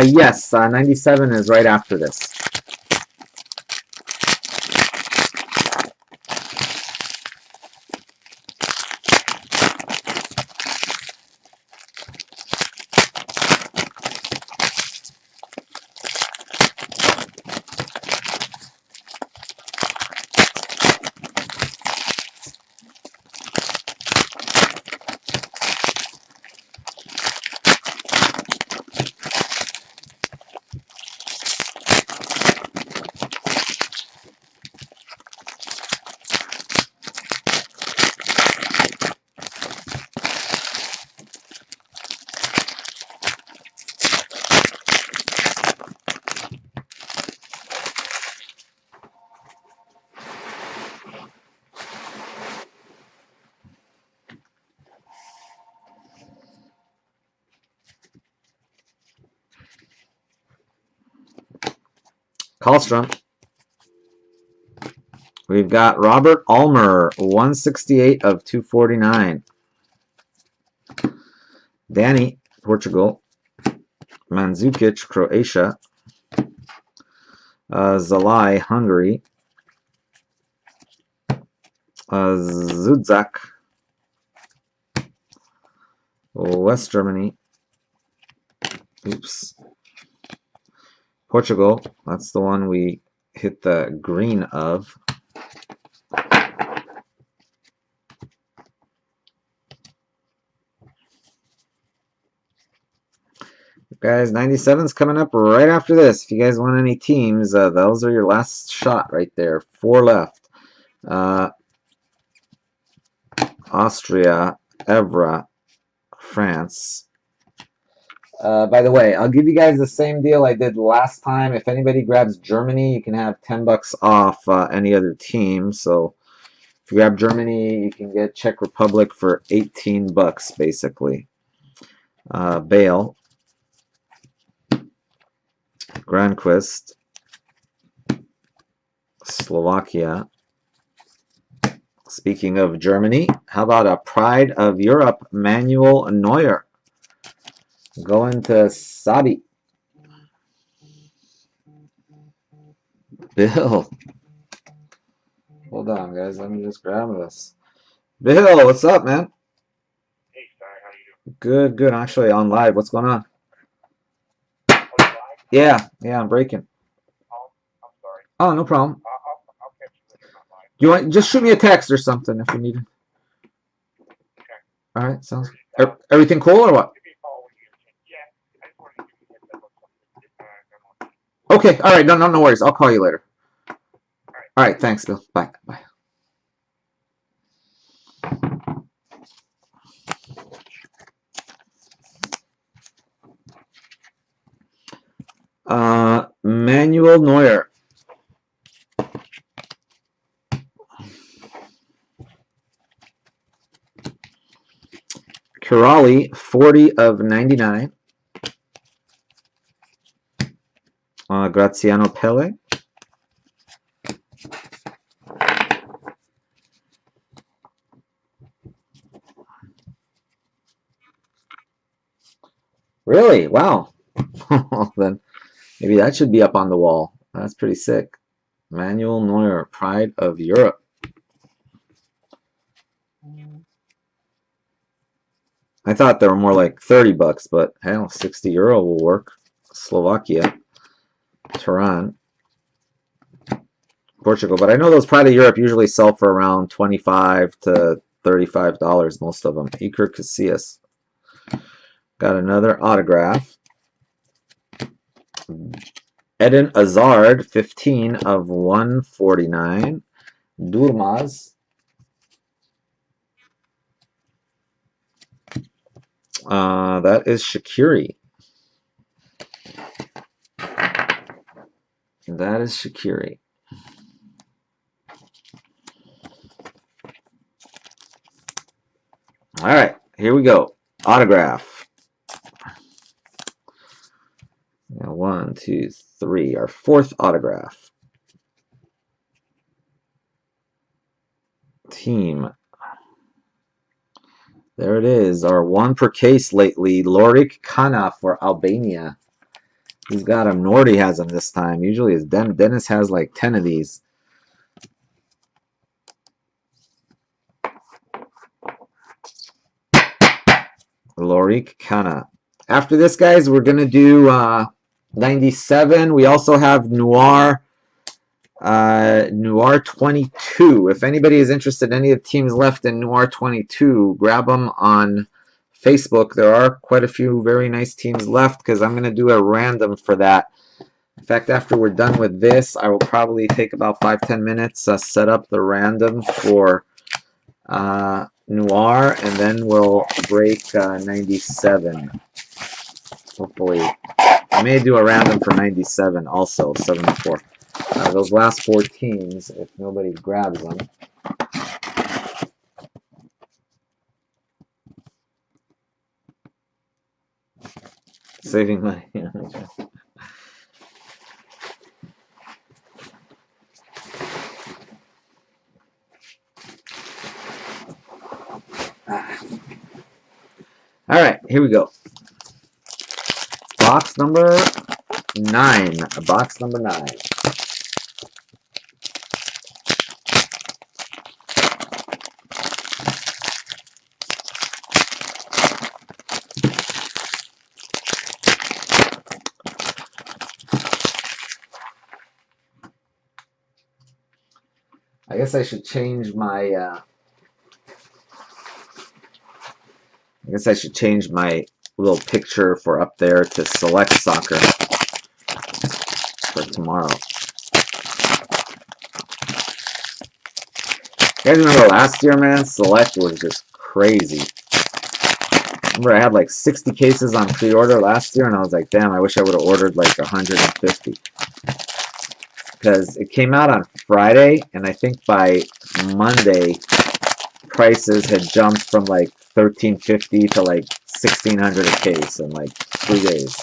Yes, 97 is right after this. Kallstrom. We've got Robert Ulmer, 168 of 249. Danny, Portugal. Mandzukic, Croatia. Zalai, Hungary. Zudzak, West Germany. Oops. Portugal, that's the one we hit the green of. Guys, 97's coming up right after this. If you guys want any teams, those are your last shot right there. 4 left. Austria, Evra, France. By the way, I'll give you guys the same deal I did last time. If anybody grabs Germany, you can have 10 bucks off any other team. So if you grab Germany, you can get Czech Republic for 18 bucks, basically. Bale. Granquist, Slovakia. Speaking of Germany, how about a Pride of Europe, Manuel Neuer? Going to Sabi. Bill. Hold on, guys. Let me just grab this. Bill, what's up, man? Hey, Sky, how you doing? Good, good. I'm actually on live. What's going on? Oh, you live? Yeah, I'm breaking. Oh, I'm sorry. Oh, no problem. I'll catch you when you're not live. You want just shoot me a text or something if you need it. Okay. All right, sounds. Or just, Everything cool or what? give me a call when you get a chance. Yeah, I just wanted to give you a heads up of something going on. Okay, all right. No worries. I'll call you later. All right. All right, thanks, Bill. Bye, bye. Manuel Neuer. Kirali, 40 of 99. Graziano Pelle. Really? Wow. Then maybe that should be up on the wall. That's pretty sick. Manuel Neuer, Pride of Europe. I thought they were more like 30 bucks, but hell, 60 euro will work. Slovakia, Tehran, Portugal. But I know those Pride of Europe usually sell for around 25 to $35, most of them. Iker Casillas. Got another autograph. Eden Hazard, 15 of 149. Durmaz. That is Shaqiri. That is Shaqiri. All right, here we go. Autograph. Now, 1, 2, 3. Our fourth autograph. Team. There it is. Our one per case lately. Lorik Kana for Albania. Who's got him? Nordy has him this time. Usually it's Dennis has like 10 of these. Lorik Kana. After this, guys, we're going to do 97. We also have Noir 22. If anybody is interested in any of the teams left in Noir 22, grab them on Facebook. There are quite a few very nice teams left because I'm going to do a random for that. In fact, after we're done with this, I will probably take about 5-10 minutes, set up the random for Noir, and then we'll break 97. Hopefully, I may do a random for 97 also, 7 to 4. Those last 4 teams, if nobody grabs them. Saving money. All right, here we go. Box number 9. Box number 9. I guess I should change my. I guess I should change my little picture for up there to Select Soccer for tomorrow. You guys remember last year, man? Select was just crazy. Remember I had like 60 cases on pre-order last year, and I was like, damn, I wish I would have ordered like 150. Because it came out on Friday, and I think by Monday, prices had jumped from like $13.50 to like $1,600 a case in like 3 days.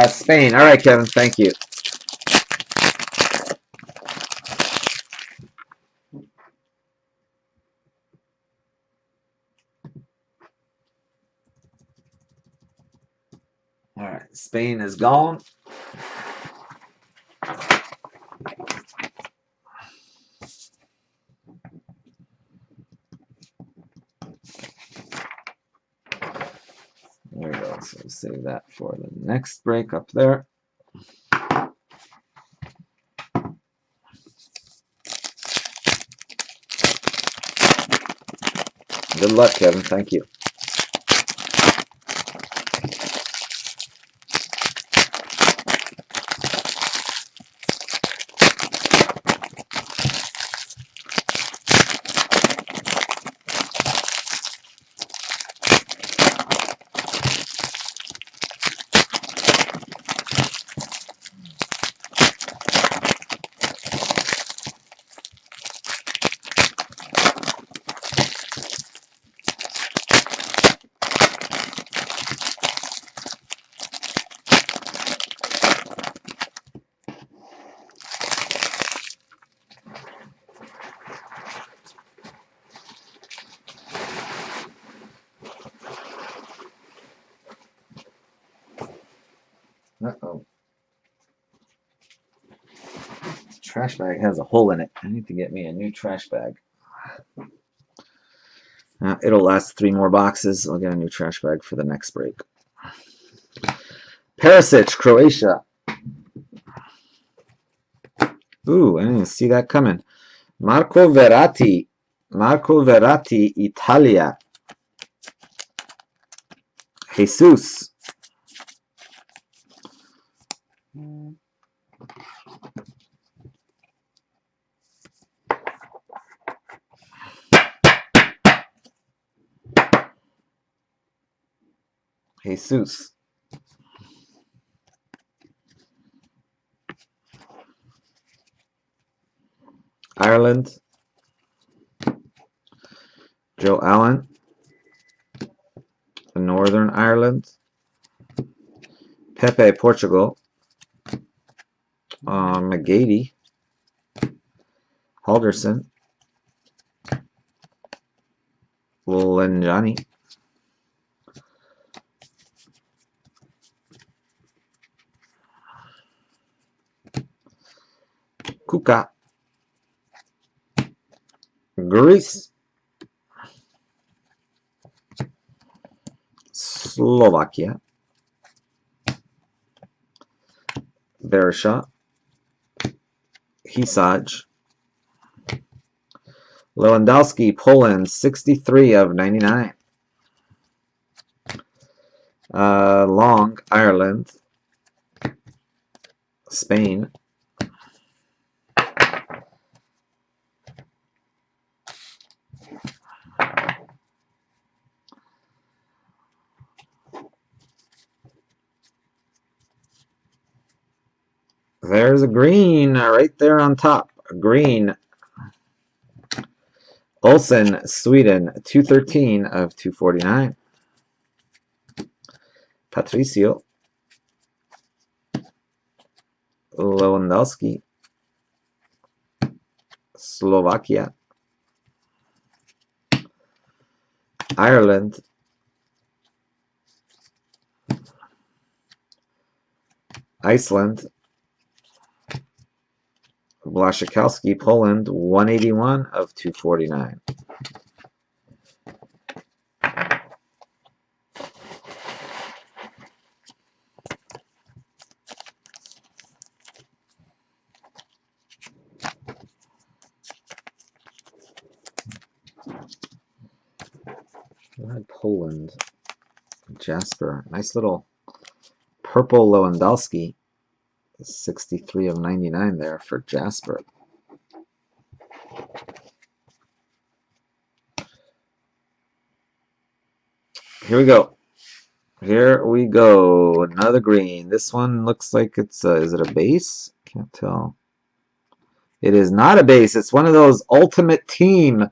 Spain. All right, Kevin. Thank you. All right, Spain is gone. There we go. So we'll save that for the next break up there. Good luck, Kevin. Thank you. Uh-oh. Trash bag has a hole in it. I need to get me a new trash bag. It'll last 3 more boxes. I'll get a new trash bag for the next break. Perisic, Croatia. Ooh, I didn't see that coming. Marco Verratti, Italia. Jesus. Jesus. Ireland. Joe Allen. Northern Ireland. Pepe, Portugal. McGady. Halderson. Lenjani. Kuka. Greece. Slovakia. Berisha. Hisaj. Lewandowski, Poland, 63 of 99. Long, Ireland. Spain. There's a green right there on top. Green. Olsen, Sweden, 213 of 249. Patricio. Lewandowski. Slovakia. Ireland. Iceland. Blaszczykowski, Poland, 181 of 249. Poland. Jasper. Nice little purple Lewandowski. 63 of 99 there for Jasper. Here we go. Here we go. Another green. This one looks like it's is it a base? Can't tell. It is not a base. It's one of those ultimate team.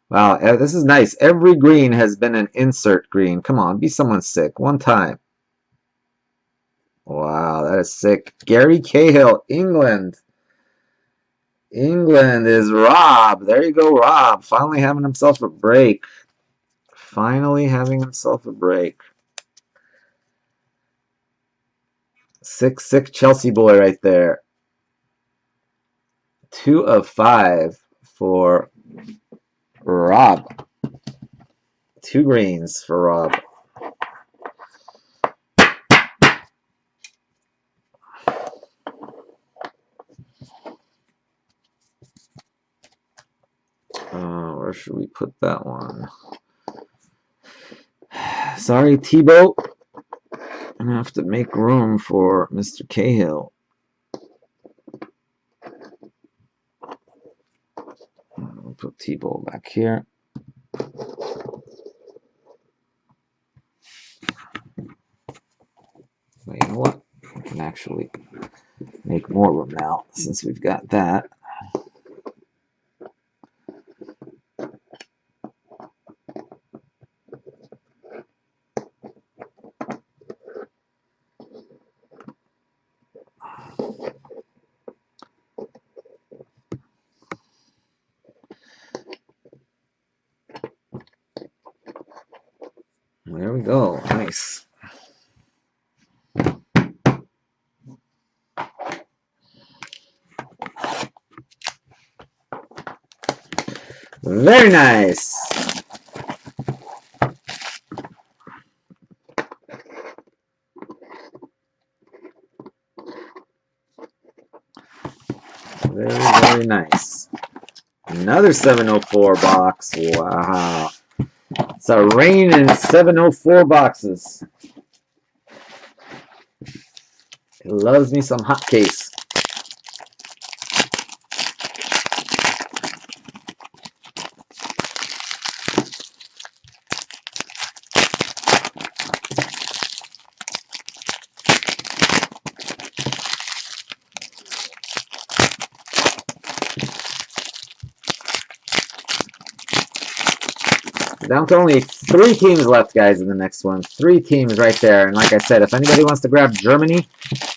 Wow, this is nice. Every green has been an insert green. Come on, be someone sick. One time. Wow, that is sick. Gary Cahill, England. England is Rob. There you go, Rob. Finally having himself a break. Finally having himself a break. Sick Chelsea boy right there. 2 of 5 for Rob. 2 greens for Rob. Where should we put that one? Sorry, Tebow. I'm going to have to make room for Mr. Cahill. We'll put Tebow back here. But you know what? We can actually make more room now since we've got that. There we go. Nice. Very nice. Very nice. Another 704 box. Wow. It's a rain in 704 boxes. It loves me some hotcakes. Down to only 3 teams left, guys, in the next one. 3 teams right there. And like I said, if anybody wants to grab Germany,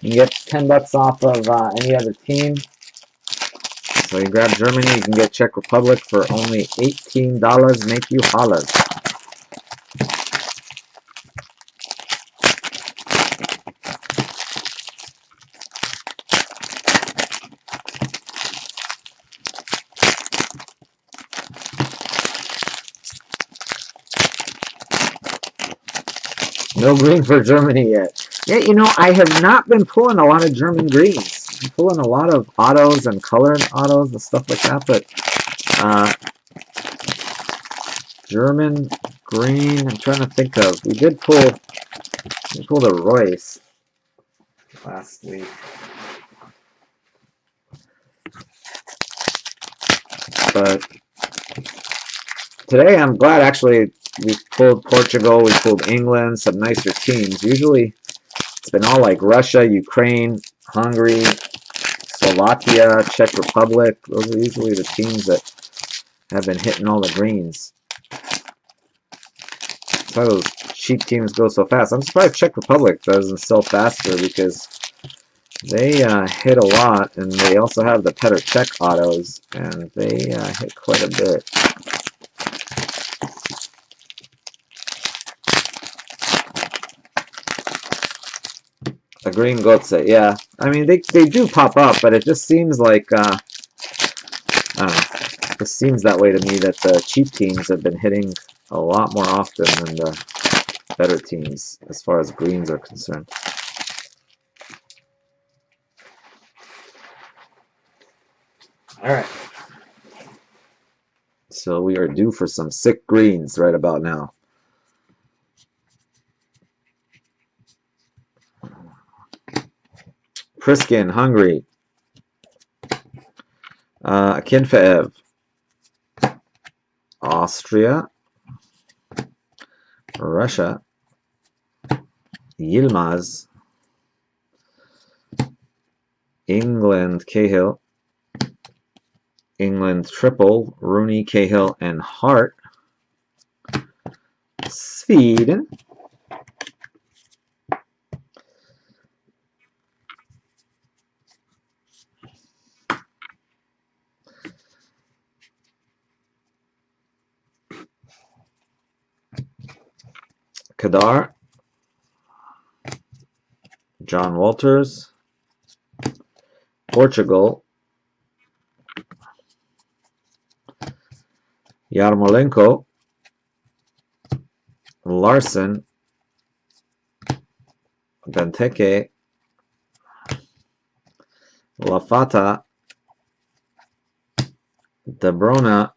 you can get $10 off of any other team. So you grab Germany, you can get Czech Republic for only $18. Make you holler. No green for Germany yet. Yeah, you know, I have not been pulling a lot of German greens. I'm pulling a lot of autos and colored autos and stuff like that, but German green, I'm trying to think of. We pulled a Royce last week. But today I'm glad actually we pulled Portugal, we pulled England, some nicer teams. Usually it's been all like Russia, Ukraine, Hungary, Slovakia, Czech Republic. Those are usually the teams that have been hitting all the greens. That's why those cheap teams go so fast. I'm surprised Czech Republic doesn't sell faster because they hit a lot, and they also have the Petr Cech autos, and they hit quite a bit. A green Gotze, yeah. I mean, they do pop up, but it just seems like, I don't know, it just seems that way to me that the cheap teams have been hitting a lot more often than the better teams as far as greens are concerned. All right. So we are due for some sick greens right about now. Priskin, Hungary. Akinfeev, Austria. Russia. Yilmaz. England, Cahill. England triple, Rooney, Cahill, and Hart. Sweden. Kadar. John Walters. Portugal. Yarmolenko. Larson. Benteke. Lafata. De Bruyne.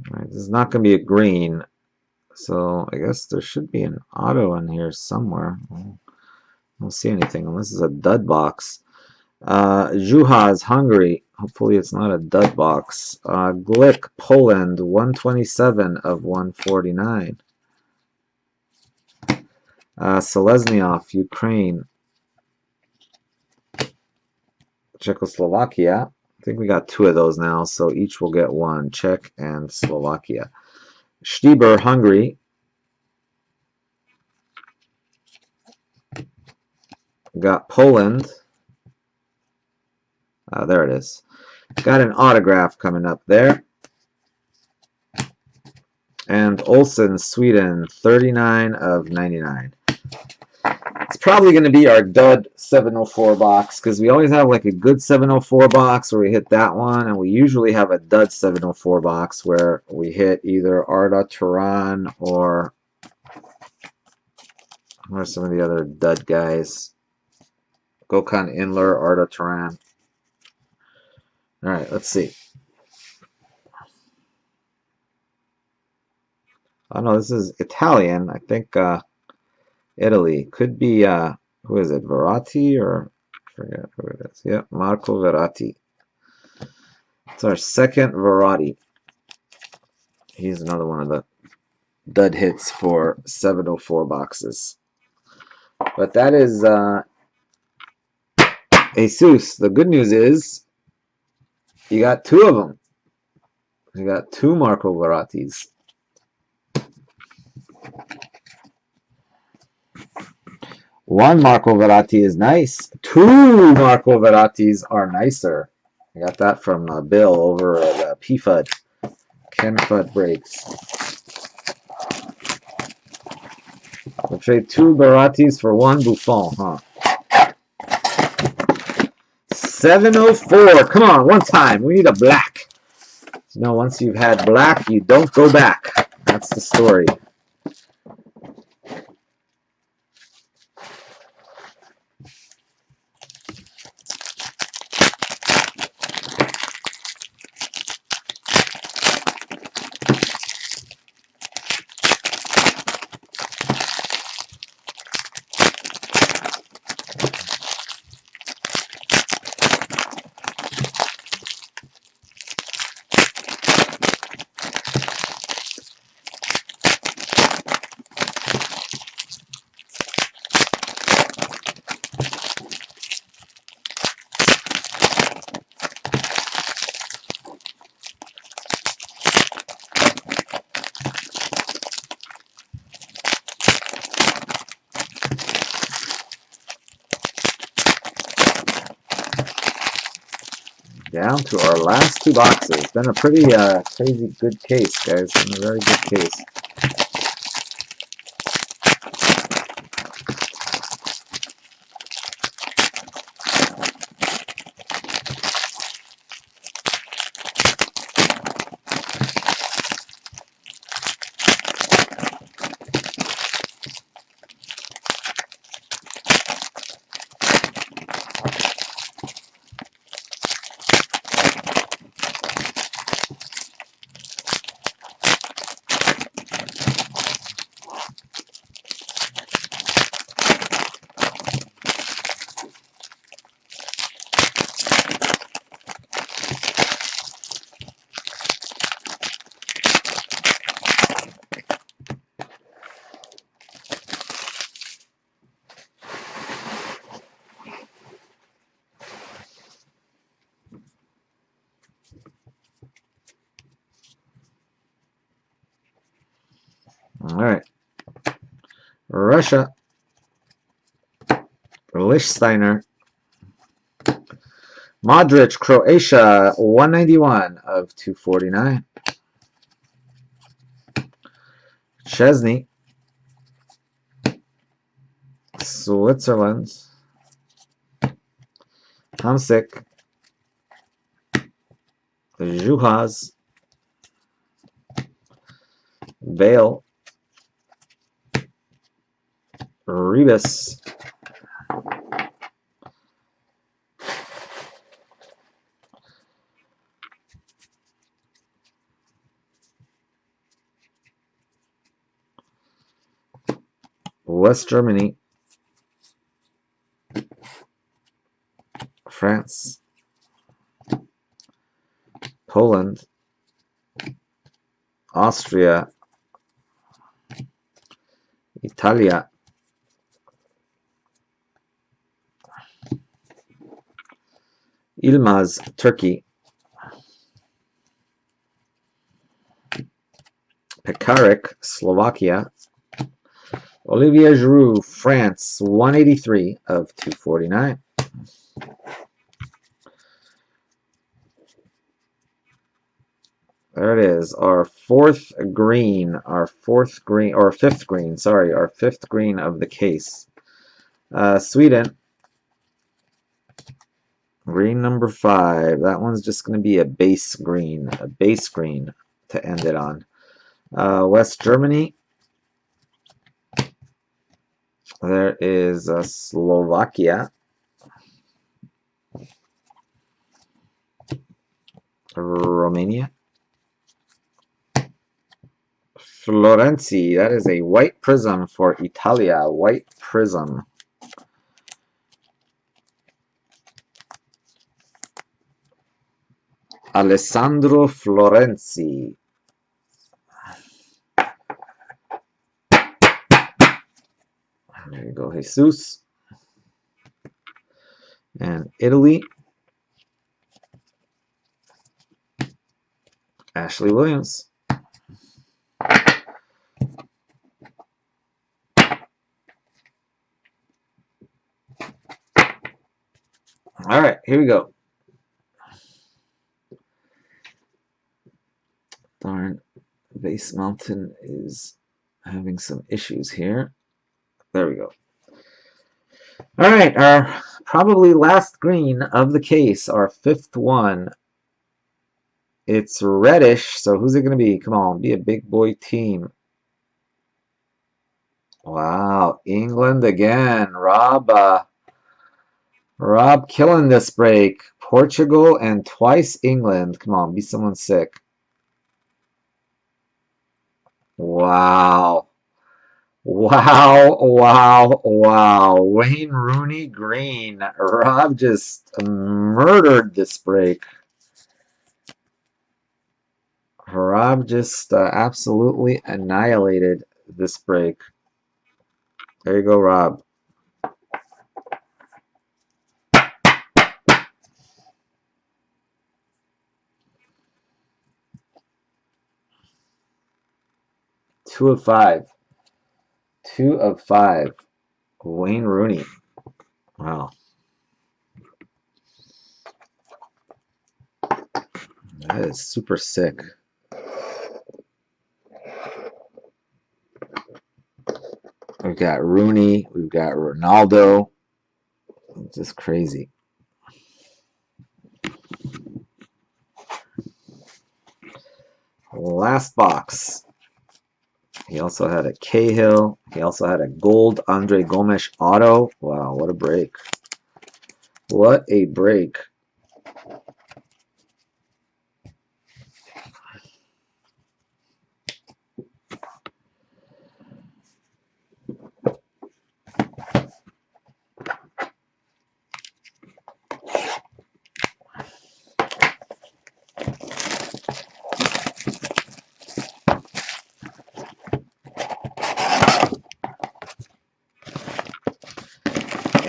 Right, this is not going to be a green, so I guess there should be an auto in here somewhere. I don't see anything unless it's a dud box. Juhas, Hungary. Hopefully it's not a dud box. Glick, Poland, 127 of 149. Seleznyov, Ukraine. Czechoslovakia. I think we got 2 of those now, so each will get 1. Czech and Slovakia. Stieber, Hungary. Got Poland. There it is. Got an autograph coming up there. And Olsen, Sweden, 39 of 99. It's probably going to be our dud 704 box because we always have like a good 704 box where we hit that one, and we usually have a dud 704 box where we hit either Arda Turan or what are some of the other dud guys? Gokhan Inler, Arda Turan. All right, let's see. Oh no, this is Italian. I think Italy. Could be, who is it, Verratti or, I forget who it is. Yep, Marco Verratti. It's our second Verratti. He's another one of the dud hits for 704 boxes. But that is Jesus. The good news is you got 2 of them. You got 2 Marco Verrattis. One Marco Verratti is nice. 2 Marco Verrattis are nicer. I got that from Bill over at PFUD. Ken Fudd Breaks. We'll trade 2 Verrattis for 1 Buffon, huh? 704. Come on, one time. We need a black. You know, once you've had black, you don't go back. That's the story. Down to our last 2 boxes. Been a pretty crazy good case, guys. Been a very good case. All right. Russia. Lichtsteiner. Modric, Croatia, 191 of 249. Chesney. Switzerland. Hamsik. Juhas. Bale. Rebus. West Germany. France. Poland. Austria. Italia. Ilmaz, Turkey. Pekarik, Slovakia. Olivier Giroud, France, 183 of 249. There it is, our fifth green, our fifth green of the case. Sweden, green number 5. That one's just going to be a base green to end it on. West Germany, there is Slovakia. Romania. Florenzi, that is a white prism for Italia. White prism. Alessandro Florenzi. There you go, Jesus. And Italy. Ashley Williams. All right, here we go. Darn, Base Mountain is having some issues here. There we go. All right, our probably last green of the case, our 5th one. It's reddish, so who's it going to be? Come on, be a big boy team. Wow, England again. Rob killing this break. Portugal and twice England. Come on, be someone sick. Wow. Wow, wow, wow. Wayne Rooney green. Rob just murdered this break. Rob just absolutely annihilated this break. There you go, Rob. Two of five. 2 of 5. Wayne Rooney. Wow. That is super sick. We've got Rooney. We've got Ronaldo. It's just crazy. Last box. He also had a Cahill. He also had a gold Andre Gomes auto. Wow, what a break. What a break.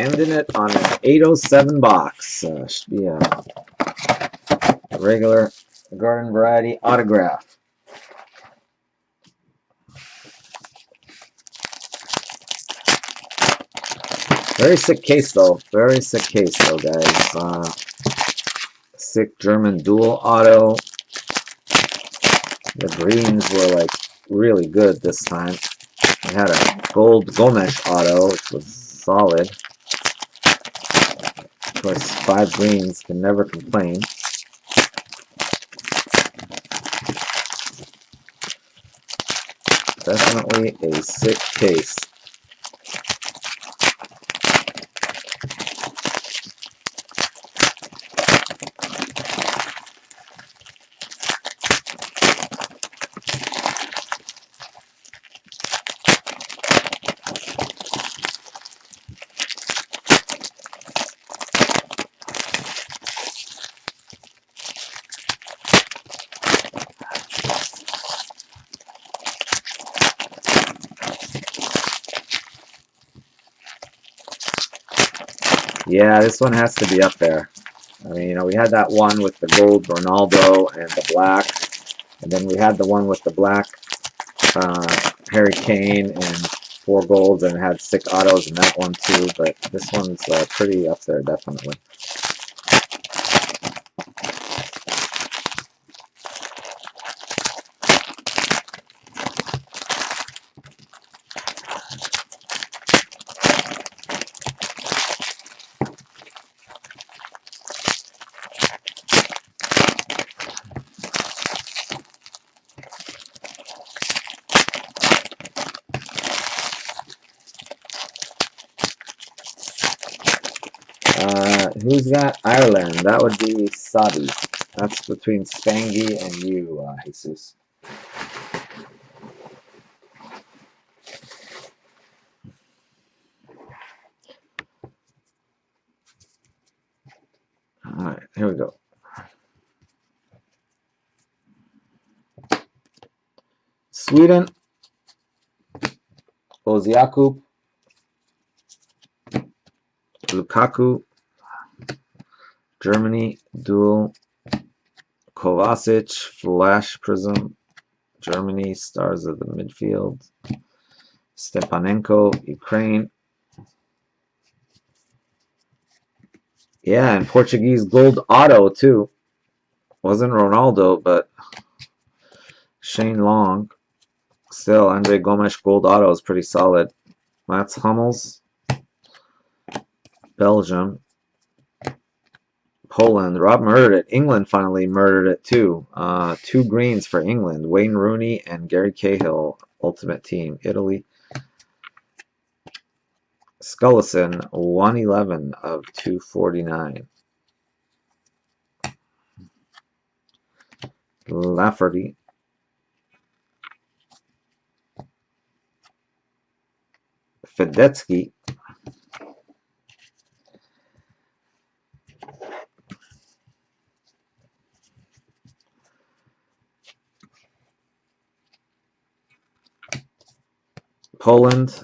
Ending it on an 807 box. Should be a regular garden variety autograph. Very sick case though. Very sick case though, guys. Sick German dual auto. The greens were like really good this time. We had a gold Gomes auto, which was solid. Of course, 5 greens can never complain. Definitely a sick case. Yeah, this one has to be up there. I mean, you know, we had that one with the gold Ronaldo and the black, and then we had the one with the black Harry Kane and 4 golds, and it had sick autos in that one too. But this one's pretty up there, definitely. Who's got Ireland? That would be Sabi. That's between Spangy and you, Jesus. Alright, here we go. Sweden, Oziaku, Lukaku. Germany, dual, Kovacic, Flash Prizm. Germany, stars of the midfield. Stepanenko, Ukraine. Yeah, and Portuguese gold auto too. Wasn't Ronaldo, but Shane Long. Still, Andre Gomes gold auto is pretty solid. Mats Hummels, Belgium. Poland. Rob murdered it. England finally murdered it too. 2 greens for England. Wayne Rooney and Gary Cahill, Ultimate Team. Italy. Scullison, 111 of 249. Lafferty. Fedetsky. Poland.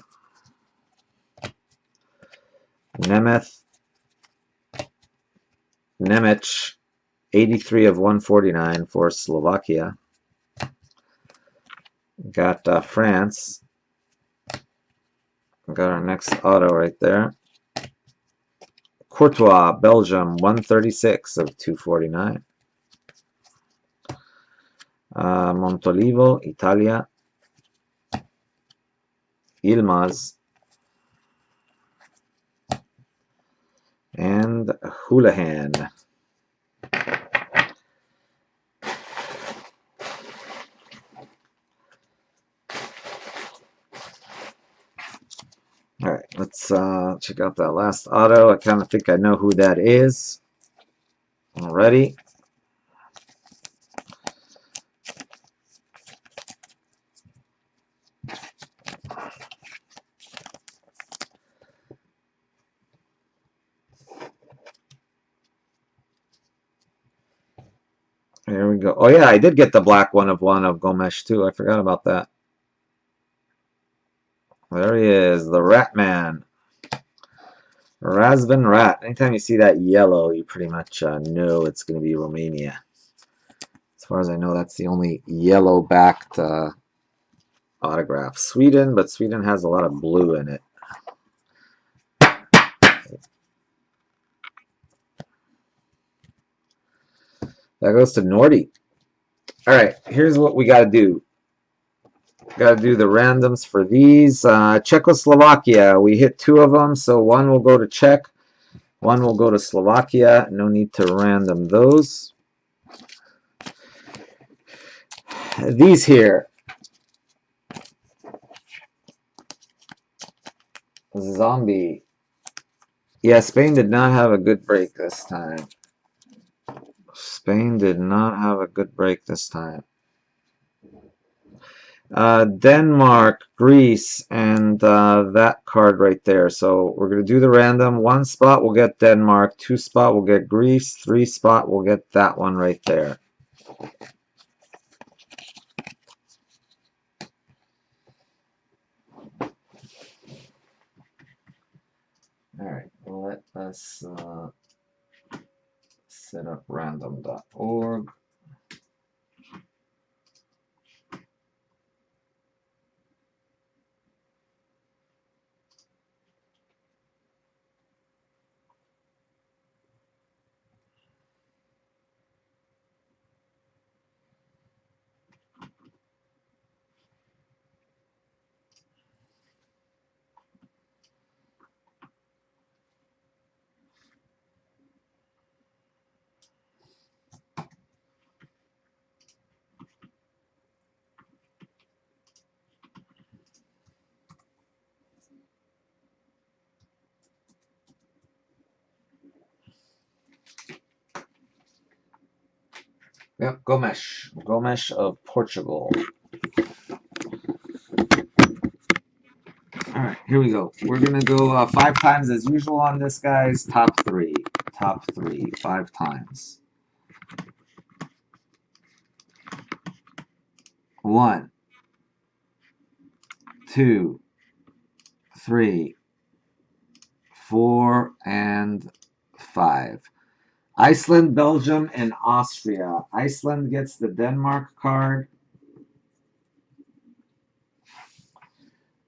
Nemeth. Nemec, 83 of 149 for Slovakia. Got France. Got our next auto right there. Courtois, Belgium, 136 of 249. Montolivo, Italia. Ilmaz. And Houlihan. All right, let's check out that last auto. I kind of think I know who that is already. There we go. Oh yeah, I did get the black one of Gomes too. I forgot about that. There he is, the Rat Man. Razvan Rat. Anytime you see that yellow, you pretty much know it's going to be Romania. As far as I know, that's the only yellow-backed autograph. Sweden, but Sweden has a lot of blue in it. That goes to Nordy. All right, here's what we got to do. Got to do the randoms for these. Czechoslovakia, we hit 2 of them, so 1 will go to Czech, 1 will go to Slovakia. No need to random those. These here. Zombie. Yeah, Spain did not have a good break this time. Spain did not have a good break this time. Denmark, Greece, and that card right there. So we're going to do the random. 1 spot will get Denmark, 2 spot will get Greece, 3 spot will get that one right there. All right, let us set up random.org. Yep, Gomes. Gomes of Portugal. All right, here we go. We're going to go 5 times as usual on this, guys. Top 3. Top 3. 5 times. 1, 2, 3, 4, and 5. Iceland, Belgium, and Austria. Iceland gets the Denmark card.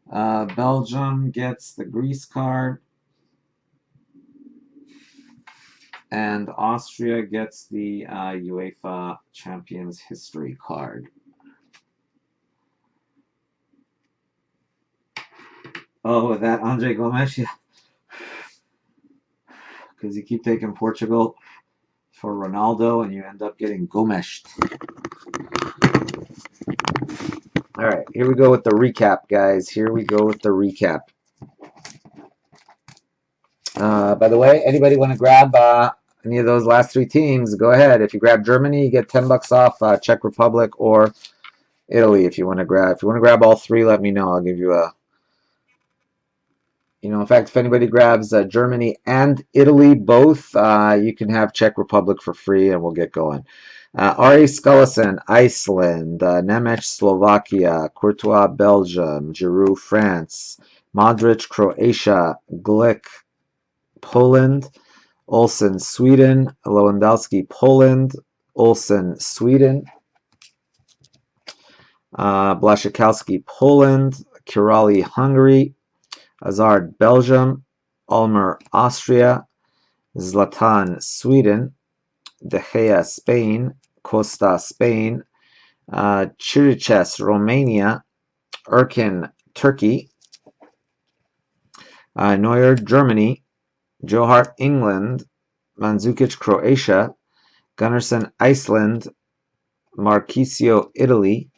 Belgium gets the Greece card. And Austria gets the UEFA Champions History card. Oh, that Andre Gomes, yeah. Because you keep taking Portugal for Ronaldo and you end up getting Gomes. All right, here we go with the recap, guys. Here we go with the recap. By the way, anybody want to grab any of those last 3 teams? Go ahead. If you grab Germany, you get $10 off. Czech Republic or Italy, if you want to grab. If you want to grab all 3, let me know. I'll give you a. In fact, if anybody grabs Germany and Italy both, you can have Czech Republic for free, and we'll get going. R.A. Scullison, Iceland, Nemec, Slovakia, Courtois, Belgium, Giroud, France, Modric, Croatia, Glick, Poland, Olsen, Sweden, Lewandowski, Poland, Olsen, Sweden, Blaszczykowski, Poland, Kurali, Hungary, Hazard, Belgium, Ulmer, Austria, Zlatan, Sweden, De Gea, Spain, Costa, Spain, Chiriches, Romania, Erkin, Turkey, Neuer, Germany, Johart, England, Mandzukic, Croatia, Gunnarsson, Iceland, Marchisio, Italy,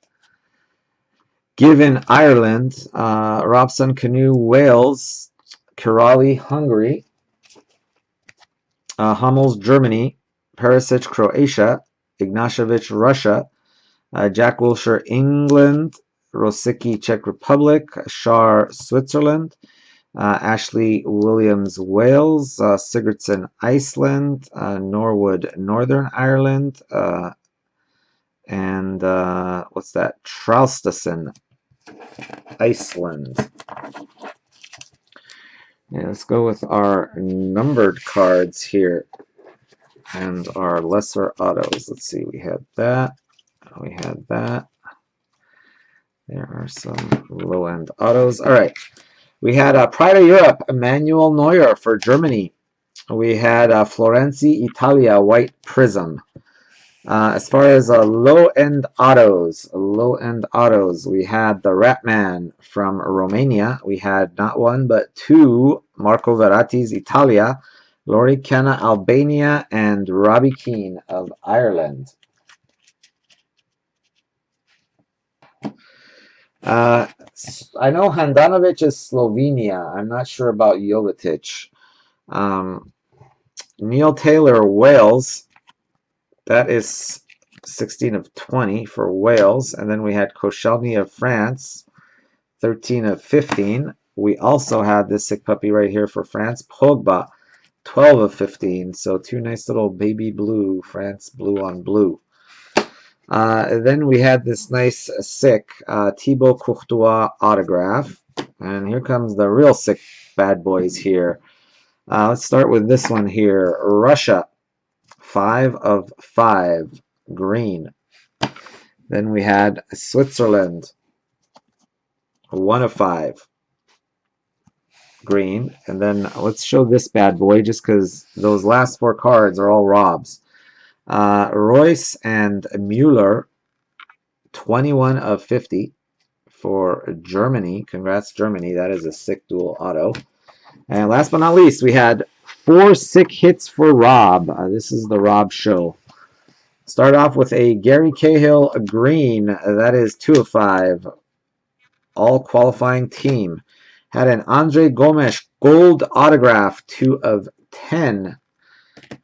Given, Ireland, Robson, Canoe, Wales, Kurali, Hungary, Hummels, Germany, Perisic, Croatia, Ignashevich, Russia, Jack Wilshere, England, Rosicki, Czech Republic, Shar, Switzerland, Ashley Williams, Wales, Sigurdsson, Iceland, Norwood, Northern Ireland, and what's that? Traustason, Iceland. Yeah, let's go with our numbered cards here and our lesser autos. Let's see, we had that. We had that. There are some low-end autos. All right. We had Pride of Europe, Emmanuel Neuer for Germany. We had Florenzi, Italia, white Prizm. As far as low-end autos, we had the Ratman from Romania. We had not one but two Marco Verratti's Italia, Lori Kenna Albania, and Robbie Keane of Ireland. Uh, I know Handanovic is Slovenia. I'm not sure about Jovetic. Um, Neil Taylor, Wales. That is 16 of 20 for Wales. And then we had Koscielny of France, 13 of 15. We also had this sick puppy right here for France, Pogba, 12 of 15. So two nice little baby blue, France blue on blue. Then we had this nice sick Thibaut Courtois autograph. And here comes the real sick bad boys here. Let's start with this one here. Russia, 5 of 5, green. Then we had Switzerland, 1 of 5, green. And then let's show this bad boy just because those last 4 cards are all Robs. Royce and Mueller, 21 of 50 for Germany. Congrats, Germany. That is a sick dual auto. And last but not least, we had 4 sick hits for Rob. This is the Rob show. Start off with a Gary Cahill green. That is 2 of 5. All qualifying team. Had an Andre Gomes gold autograph, 2 of 10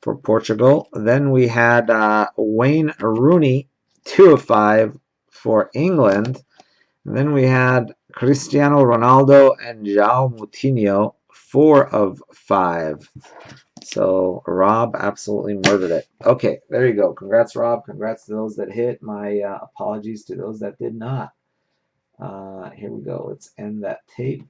for Portugal. Then we had Wayne Rooney, 2 of 5 for England. And then we had Cristiano Ronaldo and João Moutinho, 4 of 5. So Rob absolutely murdered it. Okay, there you go. Congrats, Rob. Congrats to those that hit. My apologies to those that did not. Here we go. Let's end that tape.